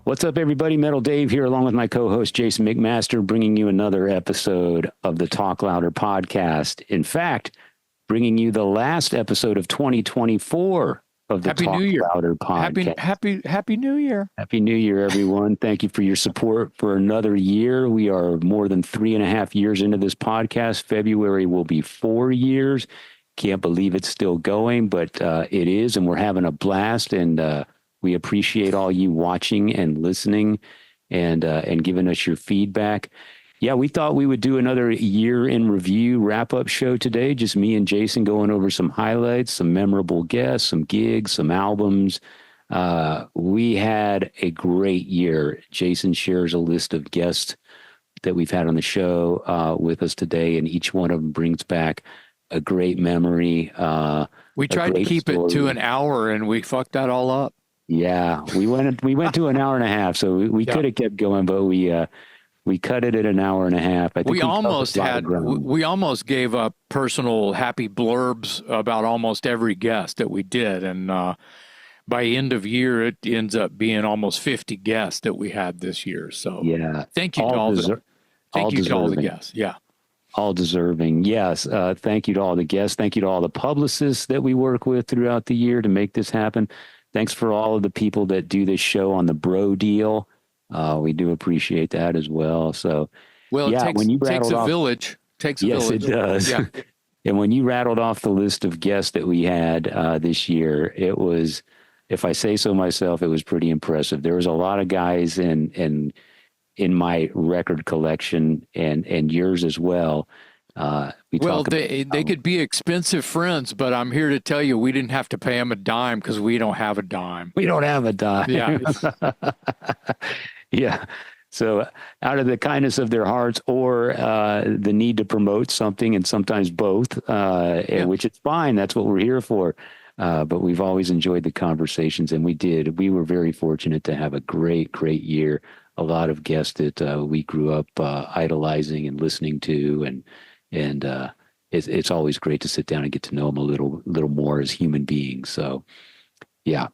What's up, everybody? Metal Dave here, along with my co-host Jason McMaster, bringing you another episode of the Talk Louder podcast. In fact, bringing you the last episode of 2024 of the Happy Talk New Year. Louder podcast. Happy New Year. Happy New Year, everyone. Thank you for your support for another year. We are more than 3.5 years into this podcast. February will be 4 years. Can't believe it's still going, but it is, and we're having a blast, and we appreciate all you watching and listening and giving us your feedback. Yeah, we thought we would do another year in review wrap-up show today. Just me and Jason going over some highlights, some memorable guests, some gigs, some albums. We had a great year. Jason shares a list of guests that we've had on the show with us today, and each one of them brings back a great memory. We tried to keep it to an hour, and we fucked that all up. Yeah, we went to an hour and a half, so we could have kept going, but we cut it at an hour and a half. I think we almost gave up personal happy blurbs about almost every guest that we did, and by end of year, it ends up being almost 50 guests that we had this year. So yeah, thank you to all the guests. Yeah. All deserving. Yes. Thank you to all the guests. Thank you to all the publicists that we work with throughout the year to make this happen. Thanks for all of the people that do this show on the bro deal. We do appreciate that as well. So, well, yeah, it takes a village. Yes, it does. Yeah. And when you rattled off the list of guests that we had this year, it was, if I say so myself, it was pretty impressive. There was a lot of guys in my record collection and yours as well. They could be expensive friends, but I'm here to tell you we didn't have to pay them a dime because we don't have a dime. We don't have a dime. Yeah. Yeah. So out of the kindness of their hearts or the need to promote something, and sometimes both, which is fine. That's what we're here for. But we've always enjoyed the conversations, and we were very fortunate to have a great year. A lot of guests that we grew up idolizing and listening to, and it's always great to sit down and get to know them a little more as human beings. So, yeah.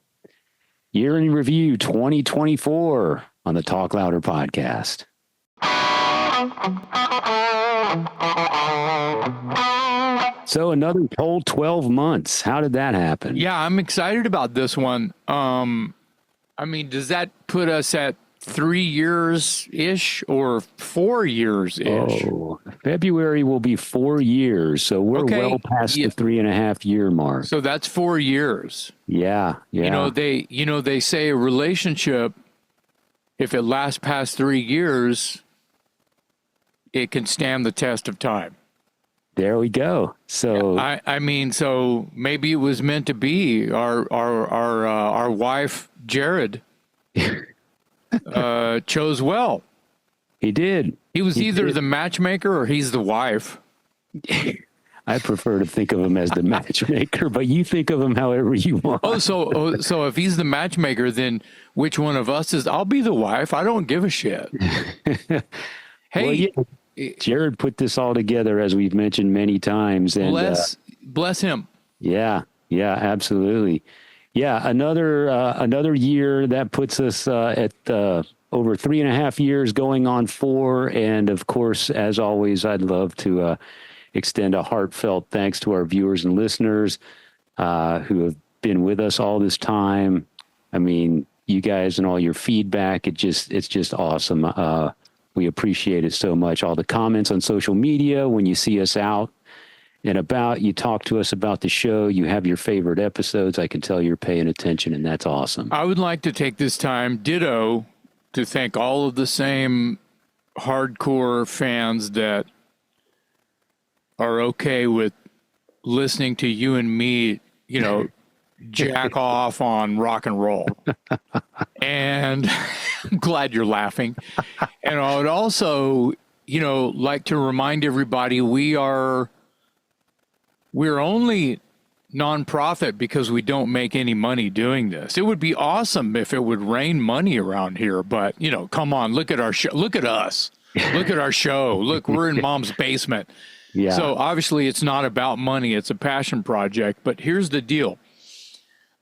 Year in review 2024 on the Talk Louder podcast. So another whole 12 months. How did that happen? Yeah, I'm excited about this one. I mean, does that put us at 3 years-ish or 4 years-ish? Oh, February will be 4 years, so we're well past the 3.5 year mark. So that's 4 years. Yeah. They say a relationship, if it lasts past 3 years, it can stand the test of time. There we go. So I mean, so maybe it was meant to be. Our wife Jared chose well. He did. He was either the matchmaker or he's the wife. I prefer to think of him as the matchmaker, but you think of him however you want. So if he's the matchmaker, then which one of us is? I'll be the wife. I don't give a shit. Hey, well, yeah, Jared put this all together, as we've mentioned many times, and bless him. Yeah, absolutely. Yeah, another year that puts us at over 3.5 years, going on 4. And of course, as always, I'd love to extend a heartfelt thanks to our viewers and listeners who have been with us all this time. I mean, you guys and all your feedback, it's just awesome. We appreciate it so much. All the comments on social media, when you see us out and about, you talk to us about the show, you have your favorite episodes. I can tell you're paying attention, and that's awesome. I would like to take this time, ditto, to thank all of the same hardcore fans that are okay with listening to you and me, jack off on rock and roll. And I'm glad you're laughing. And I would also, like to remind everybody we're only nonprofit because we don't make any money doing this. It would be awesome if it would rain money around here, but come on, look at our show. Look at us. Look at our show. Look, we're in mom's basement. Yeah. So obviously it's not about money. It's a passion project, but here's the deal.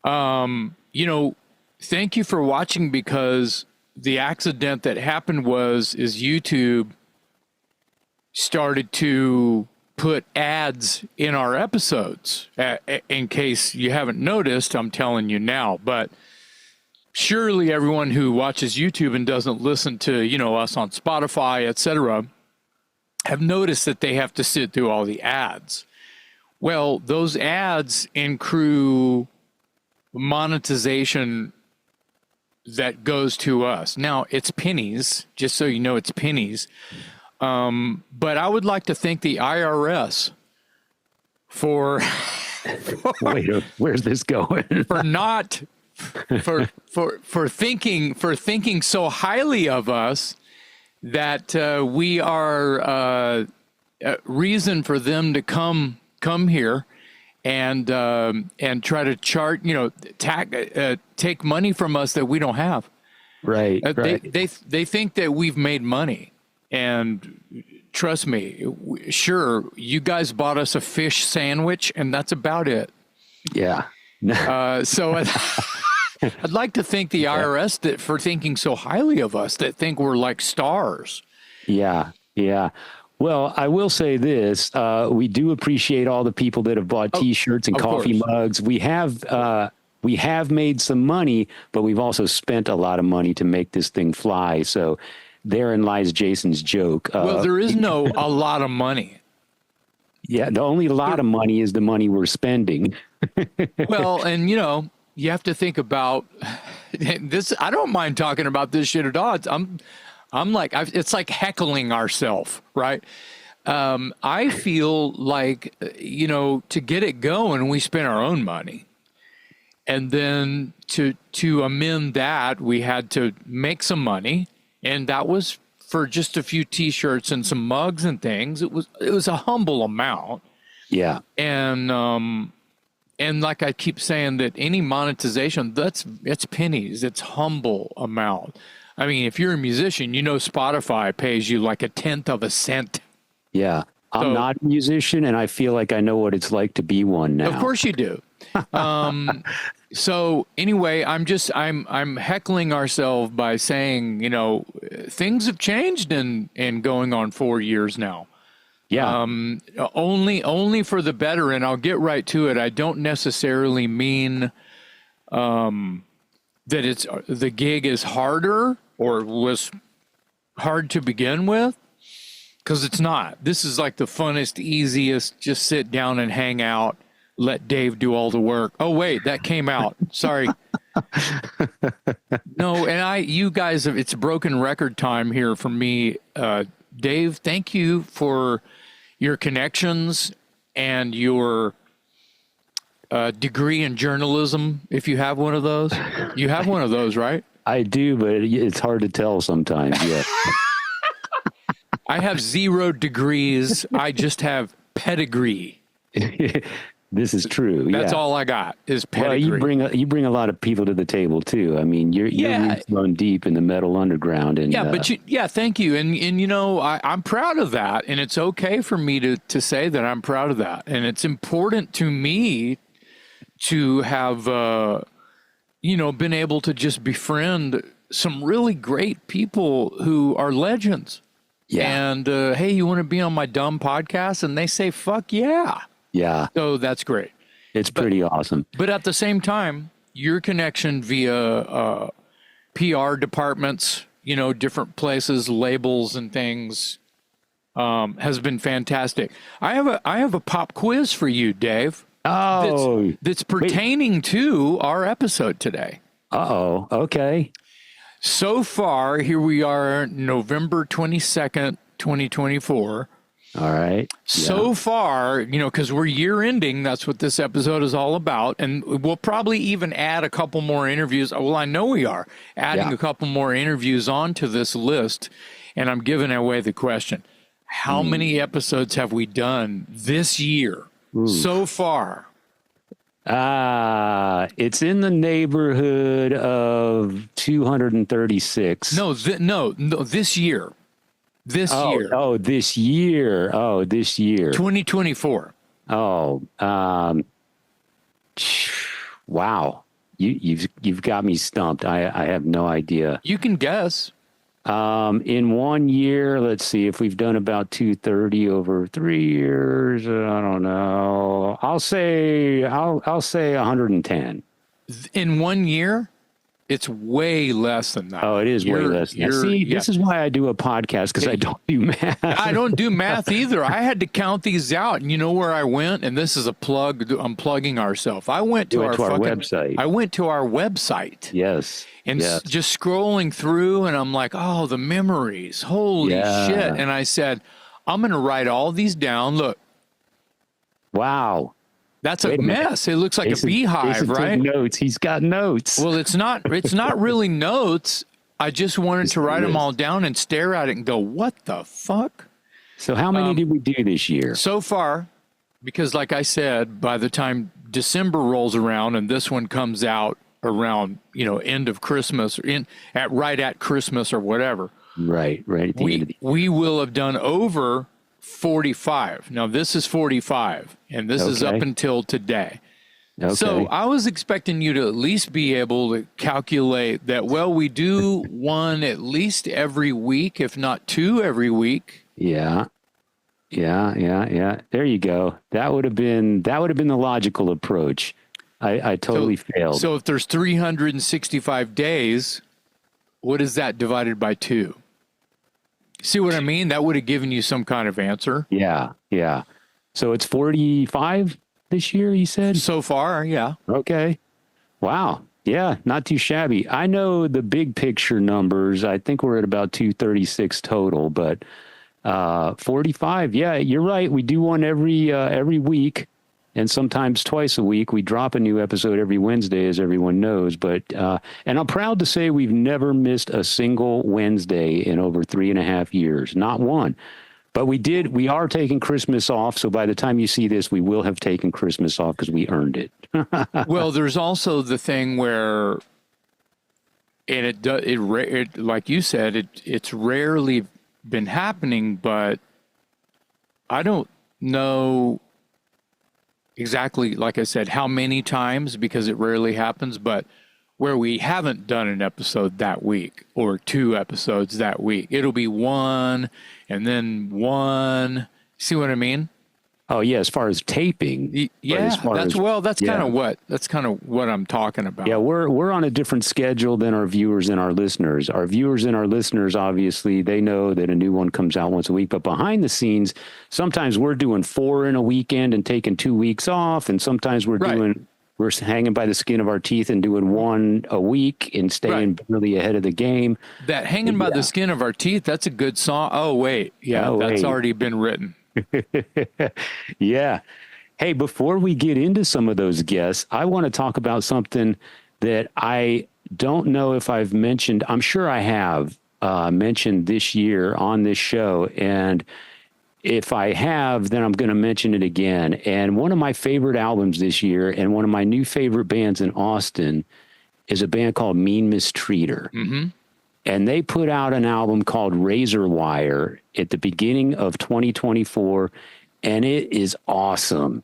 Thank you for watching, because the accident that happened is YouTube started to put ads in our episodes. In case you haven't noticed, I'm telling you now, but surely everyone who watches YouTube and doesn't listen to, us on Spotify, etc., have noticed that they have to sit through all the ads. Well, those ads accrue monetization that goes to us. Now, it's pennies, just so you know, it's pennies. But I would like to thank the IRS for Wait, where's this going? for thinking so highly of us that we are a reason for them to come here and try to take money from us that we don't have. Right. They think that we've made money. And trust me, sure, you guys bought us a fish sandwich, and that's about it. Yeah. So I'd like to thank the IRS for thinking so highly of us, that think we're like stars. Yeah. Well, I will say this: we do appreciate all the people that have bought T-shirts and coffee mugs. We have made some money, but we've also spent a lot of money to make this thing fly. So therein lies Jason's joke. Well, there is no a lot of money. Yeah, the only lot of money is the money we're spending. Well, and you have to think about this. I don't mind talking about this shit at all. It's like heckling ourselves, right? I feel like, to get it going, we spent our own money. And then to amend that, we had to make some money. And that was for just a few T-shirts and some mugs and things. It was a humble amount. Yeah. And like I keep saying, that any monetization, it's pennies. It's humble amount. I mean, if you're a musician, Spotify pays you like 1/10 of a cent. Yeah. I'm not a musician, and I feel like I know what it's like to be one now. Of course you do. So anyway, I'm heckling ourselves by saying, things have changed in going on 4 years now. Yeah. Only for the better. And I'll get right to it. I don't necessarily mean, that the gig is harder or was hard to begin with. 'Cause it's not. This is like the funnest, easiest, just sit down and hang out. Let Dave do all the work. Oh, wait, that came out. Sorry. No, and you guys, it's broken record time here for me. Dave, thank you for your connections and your degree in journalism, if you have one of those. You have one of those, right? I do, but it's hard to tell sometimes, yeah. I have 0 degrees. I just have pedigree. This is true. That's all I got is pedigree. Well, you bring a lot of people to the table too. I mean, you're run deep in the metal underground, and thank you. And I'm proud of that, and it's okay for me to say that I'm proud of that, and it's important to me to have been able to just befriend some really great people who are legends. Yeah. And hey, you want to be on my dumb podcast? And they say, "Fuck yeah." Yeah. So that's great. It's pretty awesome. But at the same time, your connection via PR departments, different places, labels and things, has been fantastic. I have a pop quiz for you, Dave. Oh, that's pertaining to our episode today. Uh-oh. Okay. So far, here we are, November 22nd, 2024. All right. So far, because we're year ending, that's what this episode is all about. And we'll probably even add a couple more interviews. Well, I know we are adding a couple more interviews onto this list. And I'm giving away the question. How many episodes have we done this year so far? It's in the neighborhood of 236. No, this year. This year. Oh, this year. 2024. Oh, wow. You've got me stumped. I have no idea. You can guess. In 1 year, let's see if we've done about 230 over 3 years. I don't know. I'll say 110. In 1 year, it's way less than that. Oh, it is way less than that. See, this is why I do a podcast, because I don't do math. I don't do math either. I had to count these out, and you know where I went? And this is a plug. I'm plugging ourselves. I went to our website. I went to our website. Yes. And just scrolling through, and I'm like, oh, the memories. Holy shit. And I said, I'm going to write all these down. Look. Wow. That's a mess. It looks like a beehive, right? Notes. He's got notes. Well, it's not really notes. I just wanted to write them all down and stare at it and go, what the fuck? So how many did we do this year? So far, because like I said, by the time December rolls around and this one comes out around, end of Christmas or right at Christmas or whatever. Right. At the end of the we will have done over 45. Now this is 45 and this is up until today. Okay. So I was expecting you to at least be able to calculate that, well, we do one at least every week, if not two every week. Yeah. There you go. That would have been the logical approach. I totally failed. So if there's 365 days, what is that divided by 2? See what I mean? That would have given you some kind of answer. Yeah. So it's 45 this year, you said? So far, yeah. Okay. Wow. Yeah, not too shabby. I know the big picture numbers. I think we're at about 236 total, but 45. Yeah, you're right. We do one every week, and sometimes twice a week. We drop a new episode every Wednesday, as everyone knows. But and I'm proud to say we've never missed a single Wednesday in over 3.5 years. Not one. But we are taking Christmas off. So by the time you see this, we will have taken Christmas off because we earned it. Well, there's also the thing where, and it like you said, it's rarely been happening, but I don't know exactly, like I said, how many times, because it rarely happens, but where we haven't done an episode that week or 2 episodes that week. It'll be 1 and then 1. See what I mean? Oh yeah, as far as taping. Yeah, that's kind of what I'm talking about. Yeah, we're on a different schedule than our viewers and our listeners. Our viewers and our listeners, obviously, they know that a new one comes out once a week. But behind the scenes, sometimes we're doing 4 in a weekend and taking 2 weeks off, and sometimes we're hanging by the skin of our teeth and doing 1 a week and staying really ahead of the game. That hanging by the skin of our teeth, that's a good song. Oh wait, that's already been written. Yeah. Hey, before we get into some of those guests, I want to talk about something that I don't know if I've mentioned. I'm sure I have mentioned this year on this show. And if I have, then I'm going to mention it again. And one of my favorite albums this year and one of my new favorite bands in Austin is a band called Mean Mistreater. Mm-hmm. And they put out an album called Razor Wire at the beginning of 2024, and it is awesome.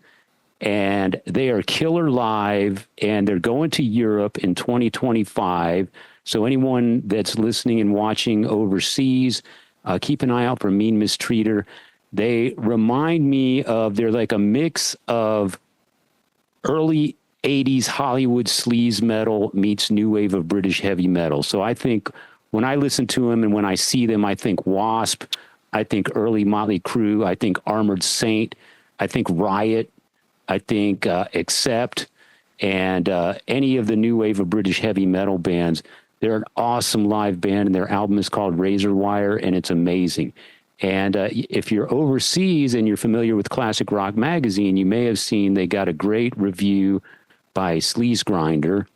And they are killer live, and they're going to Europe in 2025. So anyone that's listening and watching overseas, keep an eye out for Mean Mistreater. They remind me of, they're like a mix of early 80s Hollywood sleaze metal meets new wave of British heavy metal. So I think when I listen to them and when I see them, I think Wasp, I think early Motley Crue, I think Armored Saint, I think Riot, I think Accept, and any of the new wave of British heavy metal bands. They're an awesome live band, and their album is called Razor Wire, and it's amazing. And if you're overseas and you're familiar with Classic Rock Magazine, you may have seen they got a great review by Sleaze Grinder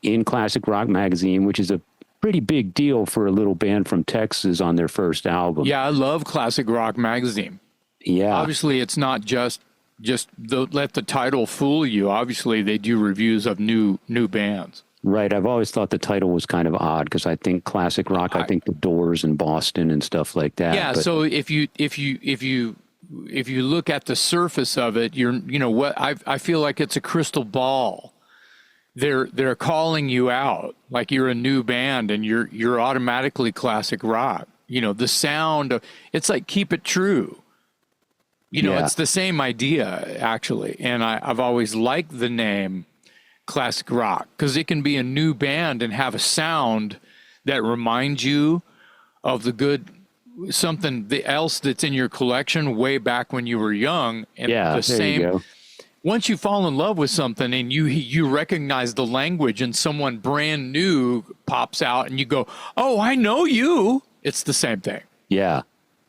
in Classic Rock Magazine, which is a pretty big deal for a little band from Texas on their first album. Yeah, I love Classic Rock Magazine. Yeah. Obviously, it's not just let the title fool you. Obviously, they do reviews of new bands. Right. I've always thought the title was kind of odd because I think classic rock, I think the Doors and Boston and stuff like that. Yeah. But so if you look at the surface of it, I feel like it's a crystal ball. they're calling you out like you're a new band and you're automatically classic rock. You know, the sound of, it's like Keep It True. You know, Yeah. it's the same idea actually. And I've always liked the name classic rock because it can be a new band and have a sound that reminds you of the good something else that's in your collection way back when you were young. And Yeah, the there you same, go. once you fall in love with something and you recognize the language and someone brand new pops out and you go, oh, I know you. It's the same thing. Yeah.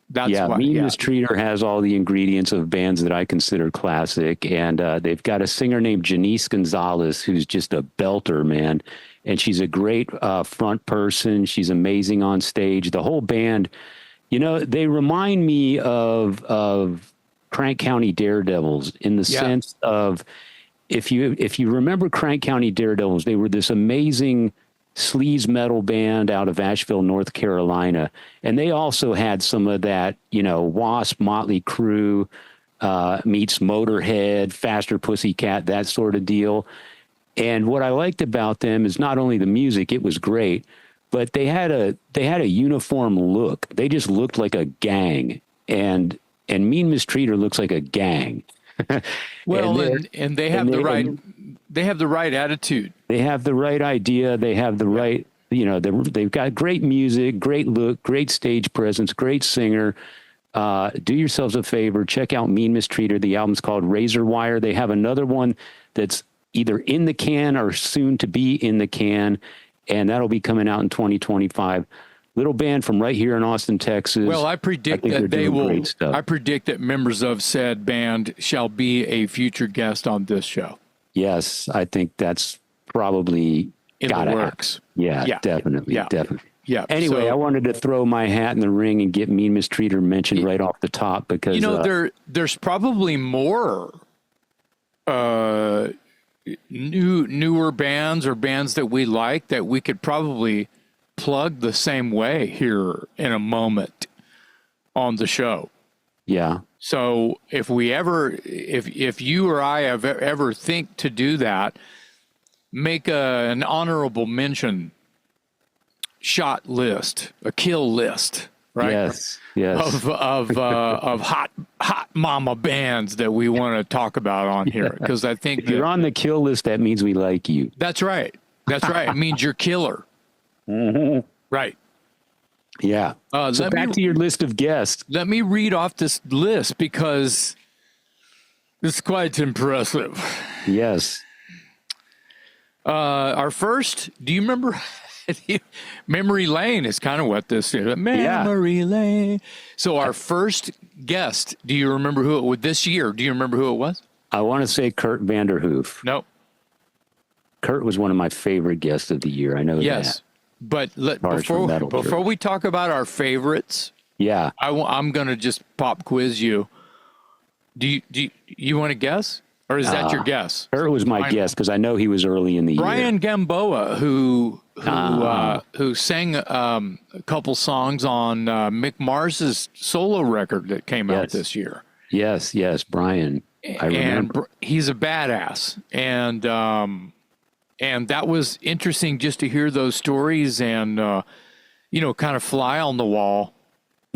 That's yeah, why. Mean Yeah. Mistreater has all the ingredients of bands that I consider classic, and they've got a singer named Janice Gonzalez who's just a belter, man. And she's a great front person. She's amazing on stage. The whole band, you know, they remind me of Crank County Daredevils in the sense of if you remember Crank County Daredevils, they were this amazing sleaze metal band out of Asheville, North Carolina, and they also had some of that, you know, Wasp, Motley Crue meets Motorhead, Faster Pussycat, that sort of deal. And what I liked about them is not only the music, it was great, but they had a uniform look. They just looked like a gang, and Mean Mistreater looks like a gang. Well, and, and they have the right, they have the right attitude. they have the right idea. They have the right, you know, they've got great music, great look, great stage presence, great singer. Do yourselves a favor, check out Mean Mistreater. The album's called Razor Wire. They have another one that's either in the can or soon to be in the can, and that'll be coming out in 2025. Little band from right here in Austin, Texas. Well, I predict think that they're they doing will. great stuff. I predict that members of said band shall be a future guest on this show. Yes, I think that's probably In gotta the happen. works. Yeah, Yeah. definitely, Yeah. definitely. Yeah. Anyway, so, I wanted to throw my hat in the ring and get Mean Mistreater mentioned right off the top because you know, there's probably more newer bands or bands that we like that we could probably plug the same way here in a moment on the show. yeah, So if we ever, if you or I have ever think to do that, make an honorable mention shot list, a kill list, right? yes, Of hot mama bands that we want to talk about on here, because I think if you're on the kill list, that means we like you. that's right. That's right. It means you're killer. Right. Yeah. So back to your list of guests. Let me read off this list because it's quite impressive. Yes. Our first, do you remember? Memory Lane is kind of what this is. Memory Lane. So our first guest, do you remember who it was this year? Do you remember who it was? I want to say Kurt Vanderhoof. No. Kurt was one of my favorite guests of the year. I know Yes. that. But From Metal before Church. we talk about our favorites, Yeah. I'm going to just pop quiz you. Do you want to guess? Or is that your guess? Kurt was my guest because I know he was early in the year. Brian Gamboa, who sang a couple songs on Mick Mars's solo record that came out Yes. this year. Yes, Brian. I remember. And he's a badass. And that was interesting just to hear those stories and, kind of fly on the wall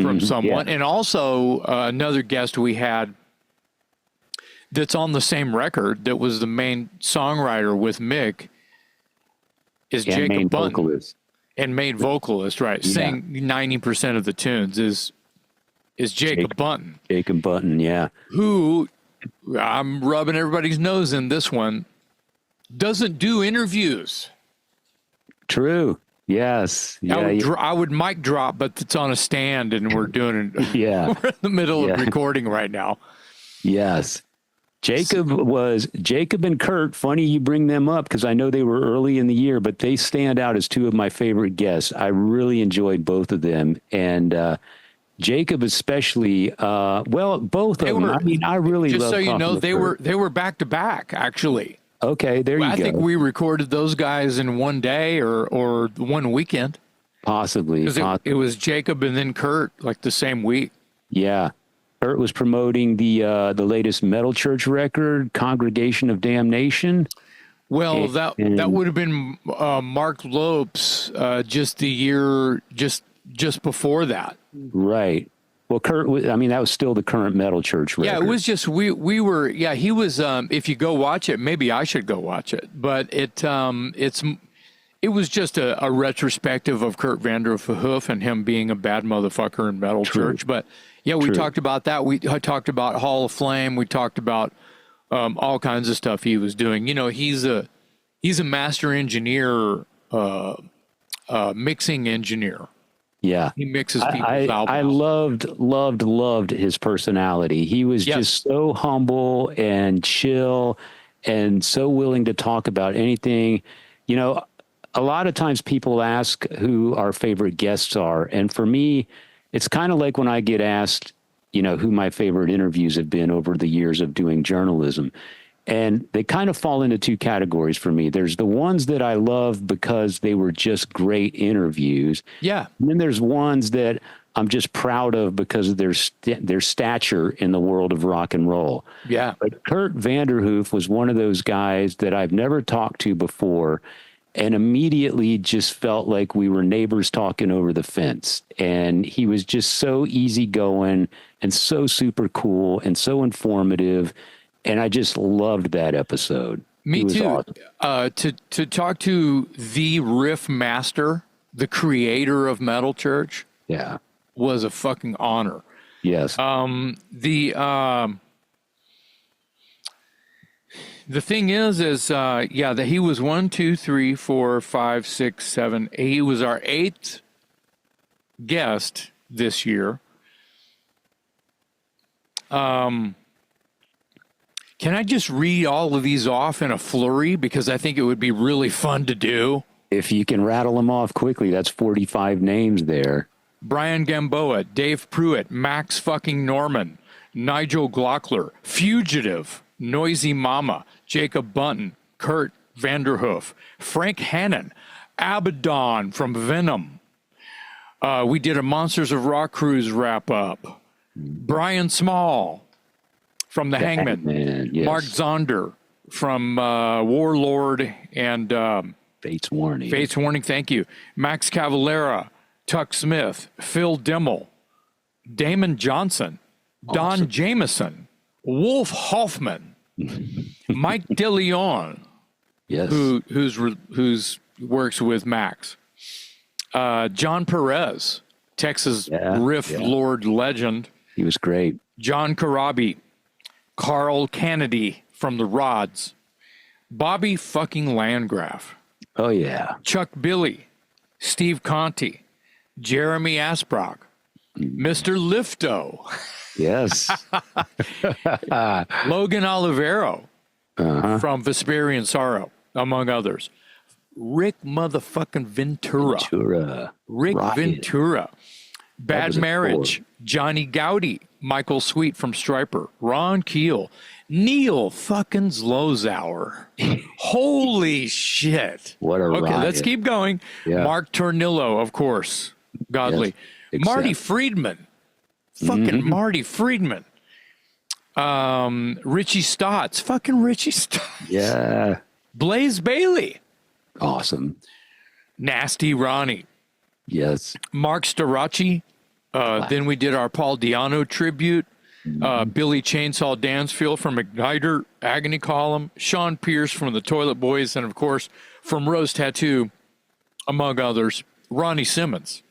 from someone. yeah. And also another guest we had that's on the same record that was the main songwriter with Mick is And main Jacob Bunton. vocalist. And main vocalist, right. Yeah. Sang 90% of the tunes is Jacob Bunton. Jacob Bunton, yeah. Who, I'm rubbing everybody's nose in this one, doesn't do interviews. True. Yes. Yeah. I would mic drop, but it's on a stand and we're doing it. Yeah. We're in the middle Yeah. of recording right now. Yes. Jacob and Kurt. Funny you bring them up because I know they were early in the year, but they stand out as two of my favorite guests. I really enjoyed both of them. And Jacob especially, both of them. I mean, I really just love so you talking know, to they Kurt. were back to back actually. Okay, there you I go. think we recorded those guys in one day or one weekend. Possibly. Because it was Jacob and then Kurt like the same week. Yeah. Kurt was promoting the latest Metal Church record, Congregation of Damnation. Well, that And would have been Mark Lopes just the year just before that. right. Well, I mean, that was still the current Metal Church record. Yeah, it was just we were he was if you go watch it, maybe I should go watch it, but it was just a retrospective of Kurt Vanderhoof and him being a bad motherfucker in Metal Church. But yeah, we talked about that. We talked about Hall of Flame. We talked about all kinds of stuff he was doing. You know, he's a master engineer, mixing engineer. Yeah. He mixes people's albums. I loved his personality. He was just so humble and chill and so willing to talk about anything. You know, a lot of times people ask who our favorite guests are. And for me, it's kind of like when I get asked, you know, who my favorite interviews have been over the years of doing journalism. And they kind of fall into two categories for me. There's the ones that I love because they were just great interviews. Yeah. And then there's ones that I'm just proud of because of their stature in the world of rock and roll. Yeah. But Kurt Vanderhoof was one of those guys that I've never talked to before and immediately just felt like we were neighbors talking over the fence. And he was just so easygoing and so super cool and so informative. And I just loved that episode. Me too. Awesome. To talk to the riff master, the creator of Metal Church, was a fucking honor. Yes. The thing is that he was 1, 2, 3, 4, 5, 6, 7. He was our 8th guest this year. Can I just read all of these off in a flurry? Because I think it would be really fun to do. If you can rattle them off quickly, that's 45 names there. Brian Gamboa, Dave Pruitt, Max fucking Norman, Nigel Glockler, Fugitive, Noisy Mama, Jacob Bunton, Kurt Vanderhoof, Frank Hannon, Abaddon from Venom. We did a Monsters of Rock Cruise wrap-up. Brian Small from The Hangman. Yes. Mark Zonder from Warlord and Fates Warning. Fates Warning, thank you. Max Cavalera, Tuck Smith, Phil Dimmel, Damon Johnson, Don Jameson, Wolf Hoffman, Mike DeLeon, yes, who's works with Max, John Perez, Texas riff lord legend. He was great. John Karabi, Carl Kennedy from the Rods, Bobby fucking Landgraf. Oh yeah. Chuck Billy, Steve Conti, Jeremy Asbrock, Mr. Lifto. Yes. Logan Olivero from Vesperian Sorrow, among others. Rick motherfucking Ventura. Rick Ryan. Ventura. Bad Marriage. Johnny Gowdy. Michael Sweet from Stryper. Ron Keel. Neil fucking Zlozauer. Holy shit. What a Okay, riot. let's keep going. Yeah. Mark Tornillo, of course. Godly. Yes, Marty Friedman. Fucking Marty Friedman. Richie Stotts. Fucking Richie Stotts. Yeah. Blaze Bailey. Awesome. Nasty Ronnie. Yes. Mark Staracci. Then we did our Paul Diano tribute. Billy Chainsaw Dansfield from Igniter, Agony Column. Sean Pierce from the Toilet Boys. And, of course, from Rose Tattoo, among others, Ronnie Simmons.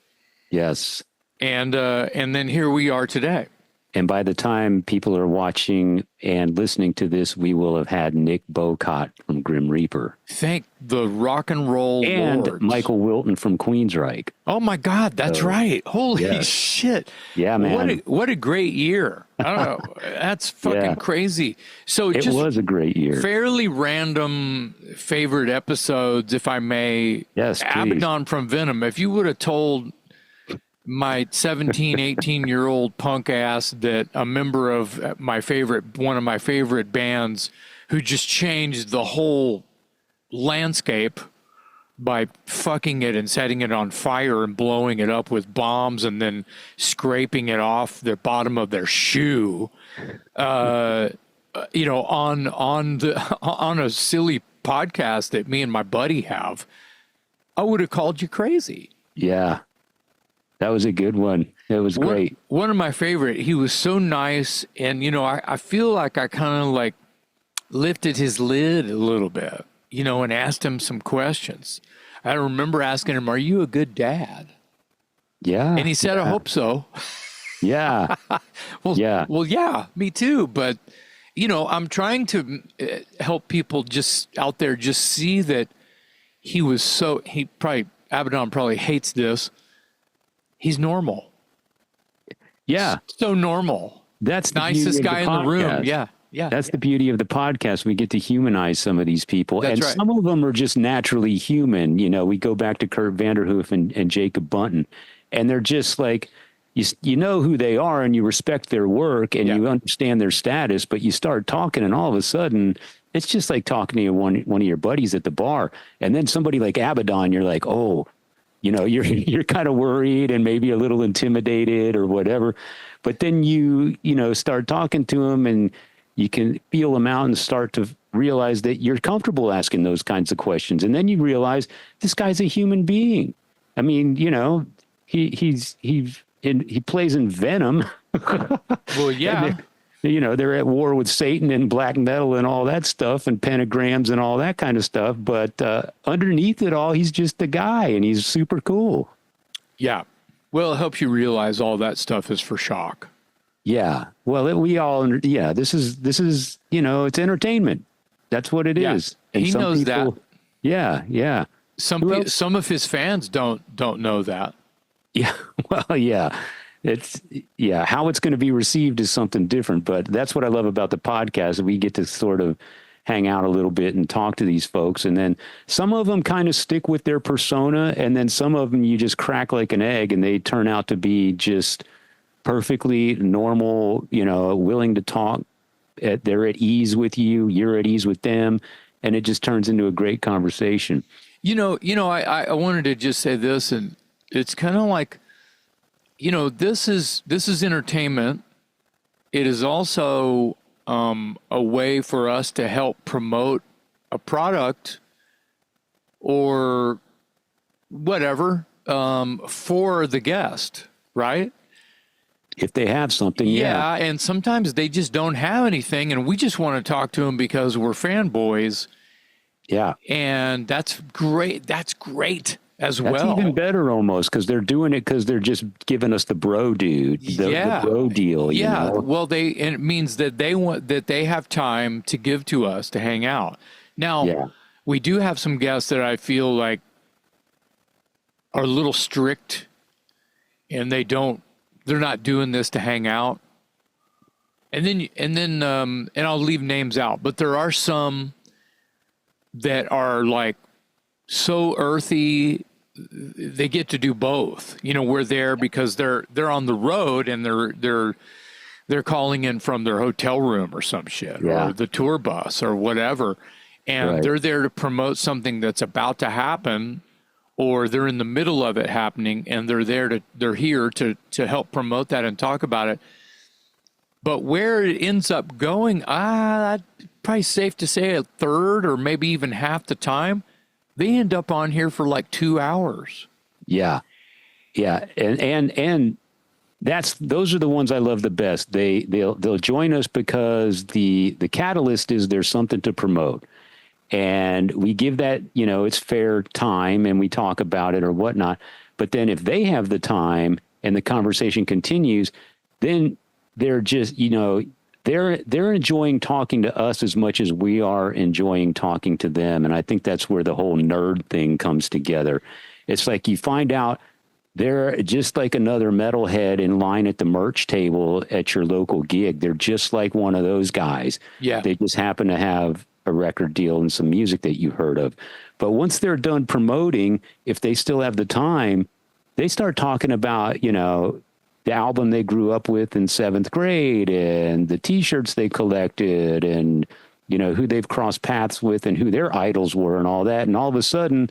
Yes. And then here we are today. And by the time people are watching and listening to this, we will have had Nick Bocott from Grim Reaper. Thank the rock and roll and lords. Michael Wilton from Queensryche. Oh my God, that's right. Holy shit. Yeah, man. What a great year. I don't know. That's fucking crazy. So it was a great year. Fairly random favorite episodes, if I may. Yes, please. Abaddon from Venom. If you would have told my 17, 18-year-old punk ass that a member of one of my favorite bands who just changed the whole landscape by fucking it and setting it on fire and blowing it up with bombs and then scraping it off the bottom of their shoe, on a silly podcast that me and my buddy have, I would have called you crazy. Yeah. That was a good one. It was great. One of my favorite, he was so nice. And, I feel like I kind of like lifted his lid a little bit, and asked him some questions. I remember asking him, "Are you a good dad?" Yeah. And he said, "I hope so." Yeah. Well, yeah, me too. But, I'm trying to help people just out there just see that Abaddon probably hates this. He's normal. Yeah. So normal. That's the nicest guy in the room. Yeah. Yeah. That's the beauty of the podcast. We get to humanize some of these people. That's and right. Some of them are just naturally human. We go back to Kurt Vanderhoof and Jacob Bunton, and they're just like, you know who they are and you respect their work and you understand their status, but you start talking and all of a sudden it's just like talking to one of your buddies at the bar. And then somebody like Abaddon, you're like, oh, you're kind of worried and maybe a little intimidated or whatever. But then you start talking to them and you can feel them out and start to realize that you're comfortable asking those kinds of questions. And then you realize this guy's a human being. I mean, he plays in Venom. Well, yeah. They're at war with Satan and black metal and all that stuff and pentagrams and all that kind of stuff. But underneath it all, he's just a guy and he's super cool. Yeah. Well, it helps you realize all that stuff is for shock. Yeah. Well, this is, it's entertainment. That's what it is. And he knows that. Yeah. Yeah. Some of his fans don't know that. Yeah. Well, yeah. How it's going to be received is something different, but that's what I love about the podcast. We get to sort of hang out a little bit and talk to these folks. And then some of them kind of stick with their persona. And then some of them you just crack like an egg and they turn out to be just perfectly normal, willing to talk. They're at ease with you. You're at ease with them. And it just turns into a great conversation. I wanted to just say this, and it's kind of like, this is entertainment. It is also a way for us to help promote a product or whatever for the guest, right? If they have something, yeah. And sometimes they just don't have anything, and we just want to talk to them because we're fanboys. Yeah. And that's great. That's great. That's even better almost because they're doing it because they're just giving us the bro dude, the bro deal. Yeah. Well, and it means that they have time to give to us to hang out. Now, we do have some guests that I feel like are a little strict and they're not doing this to hang out. And I'll leave names out, but there are some that are like so earthy. They get to do both. We're there because they're on the road and they're calling in from their hotel room or some shit or the tour bus or whatever. And they're there to promote something that's about to happen, or they're in the middle of it happening and they're here to help promote that and talk about it. But where it ends up going, probably safe to say a third or maybe even half the time, they end up on here for like 2 hours. Yeah. Yeah. And those are the ones I love the best. They'll join us because the catalyst is there's something to promote. And we give that, it's fair time and we talk about it or whatnot. But then if they have the time and the conversation continues, then they're just, they're enjoying talking to us as much as we are enjoying talking to them. And I think that's where the whole nerd thing comes together. It's like you find out they're just like another metalhead in line at the merch table at your local gig. They're just like one of those guys. Yeah. They just happen to have a record deal and some music that you heard of. But once they're done promoting, if they still have the time, they start talking about, the album they grew up with in 7th grade and the t-shirts they collected and, who they've crossed paths with and who their idols were and all that. And all of a sudden,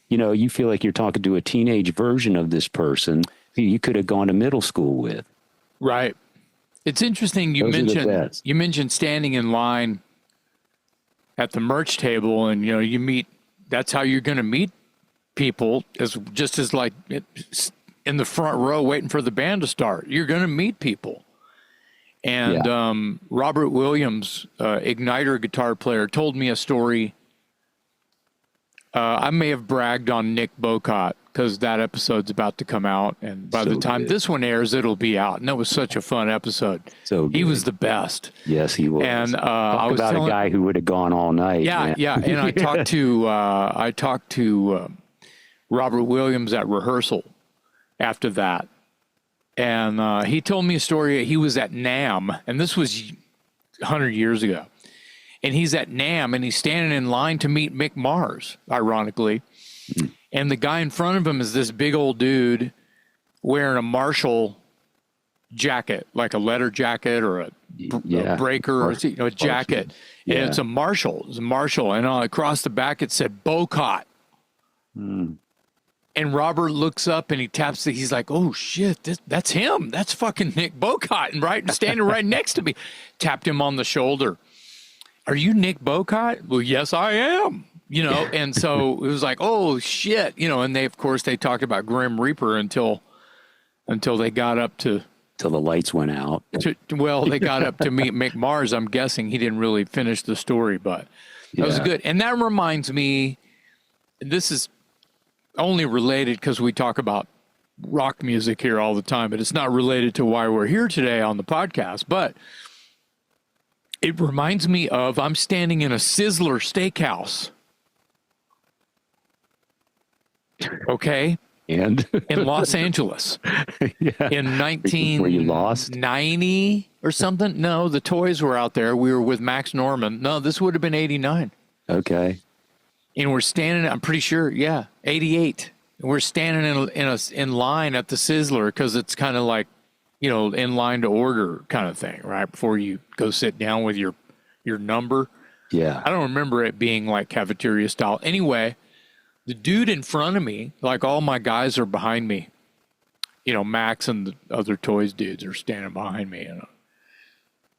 you feel like you're talking to a teenage version of this person who you could have gone to middle school with. Right. It's interesting. You mentioned standing in line. at the merch table, and you meet. That's how you're going to meet people, as just as like in the front row waiting for the band to start. You're going to meet people. And Robert Williams, Igniter guitar player, told me a story. I may have bragged on Nick Bocott because that episode's about to come out, and by the time this one airs, it'll be out. And that was such a fun episode. So he was the best. Yes, he was. And I was about a guy who would have gone all night. Yeah, yeah. And I talked to Robert Williams at rehearsal after that, and he told me a story. He was at NAMM, and this was 100 years ago. And he's at NAMM, and he's standing in line to meet Mick Mars, ironically. And the guy in front of him is this big old dude wearing a Marshall jacket, like a leather jacket or a breaker or a jacket. And it's a Marshall. It's a Marshall. And across the back it said Bocott. And Robert looks up and he taps he's like, oh shit, that's him. That's fucking Nick Bocott, and standing right next to me. Tapped him on the shoulder. Are you Nick Bocott? Well, yes, I am. And so it was like, oh shit, and they talked about Grim Reaper until they got up to till the lights went out. They got up to meet Mick Mars. I'm guessing he didn't really finish the story, but that was good. And that reminds me, this is only related because we talk about rock music here all the time, but it's not related to why we're here today on the podcast. But it reminds me of, I'm standing in a Sizzler steakhouse. Okay. And in Los Angeles. In 1990 were you lost? Or something. No, the toys were out there. We were with Max Norman. No, this would have been 89. Okay. And we're standing, I'm pretty sure, 88. And we're standing in line at the Sizzler because it's kind of like, in line to order kind of thing, right? Before you go sit down with your number. Yeah. I don't remember it being like cafeteria style. Anyway, the dude in front of me, like all my guys are behind me. Max and the other toys dudes are standing behind me.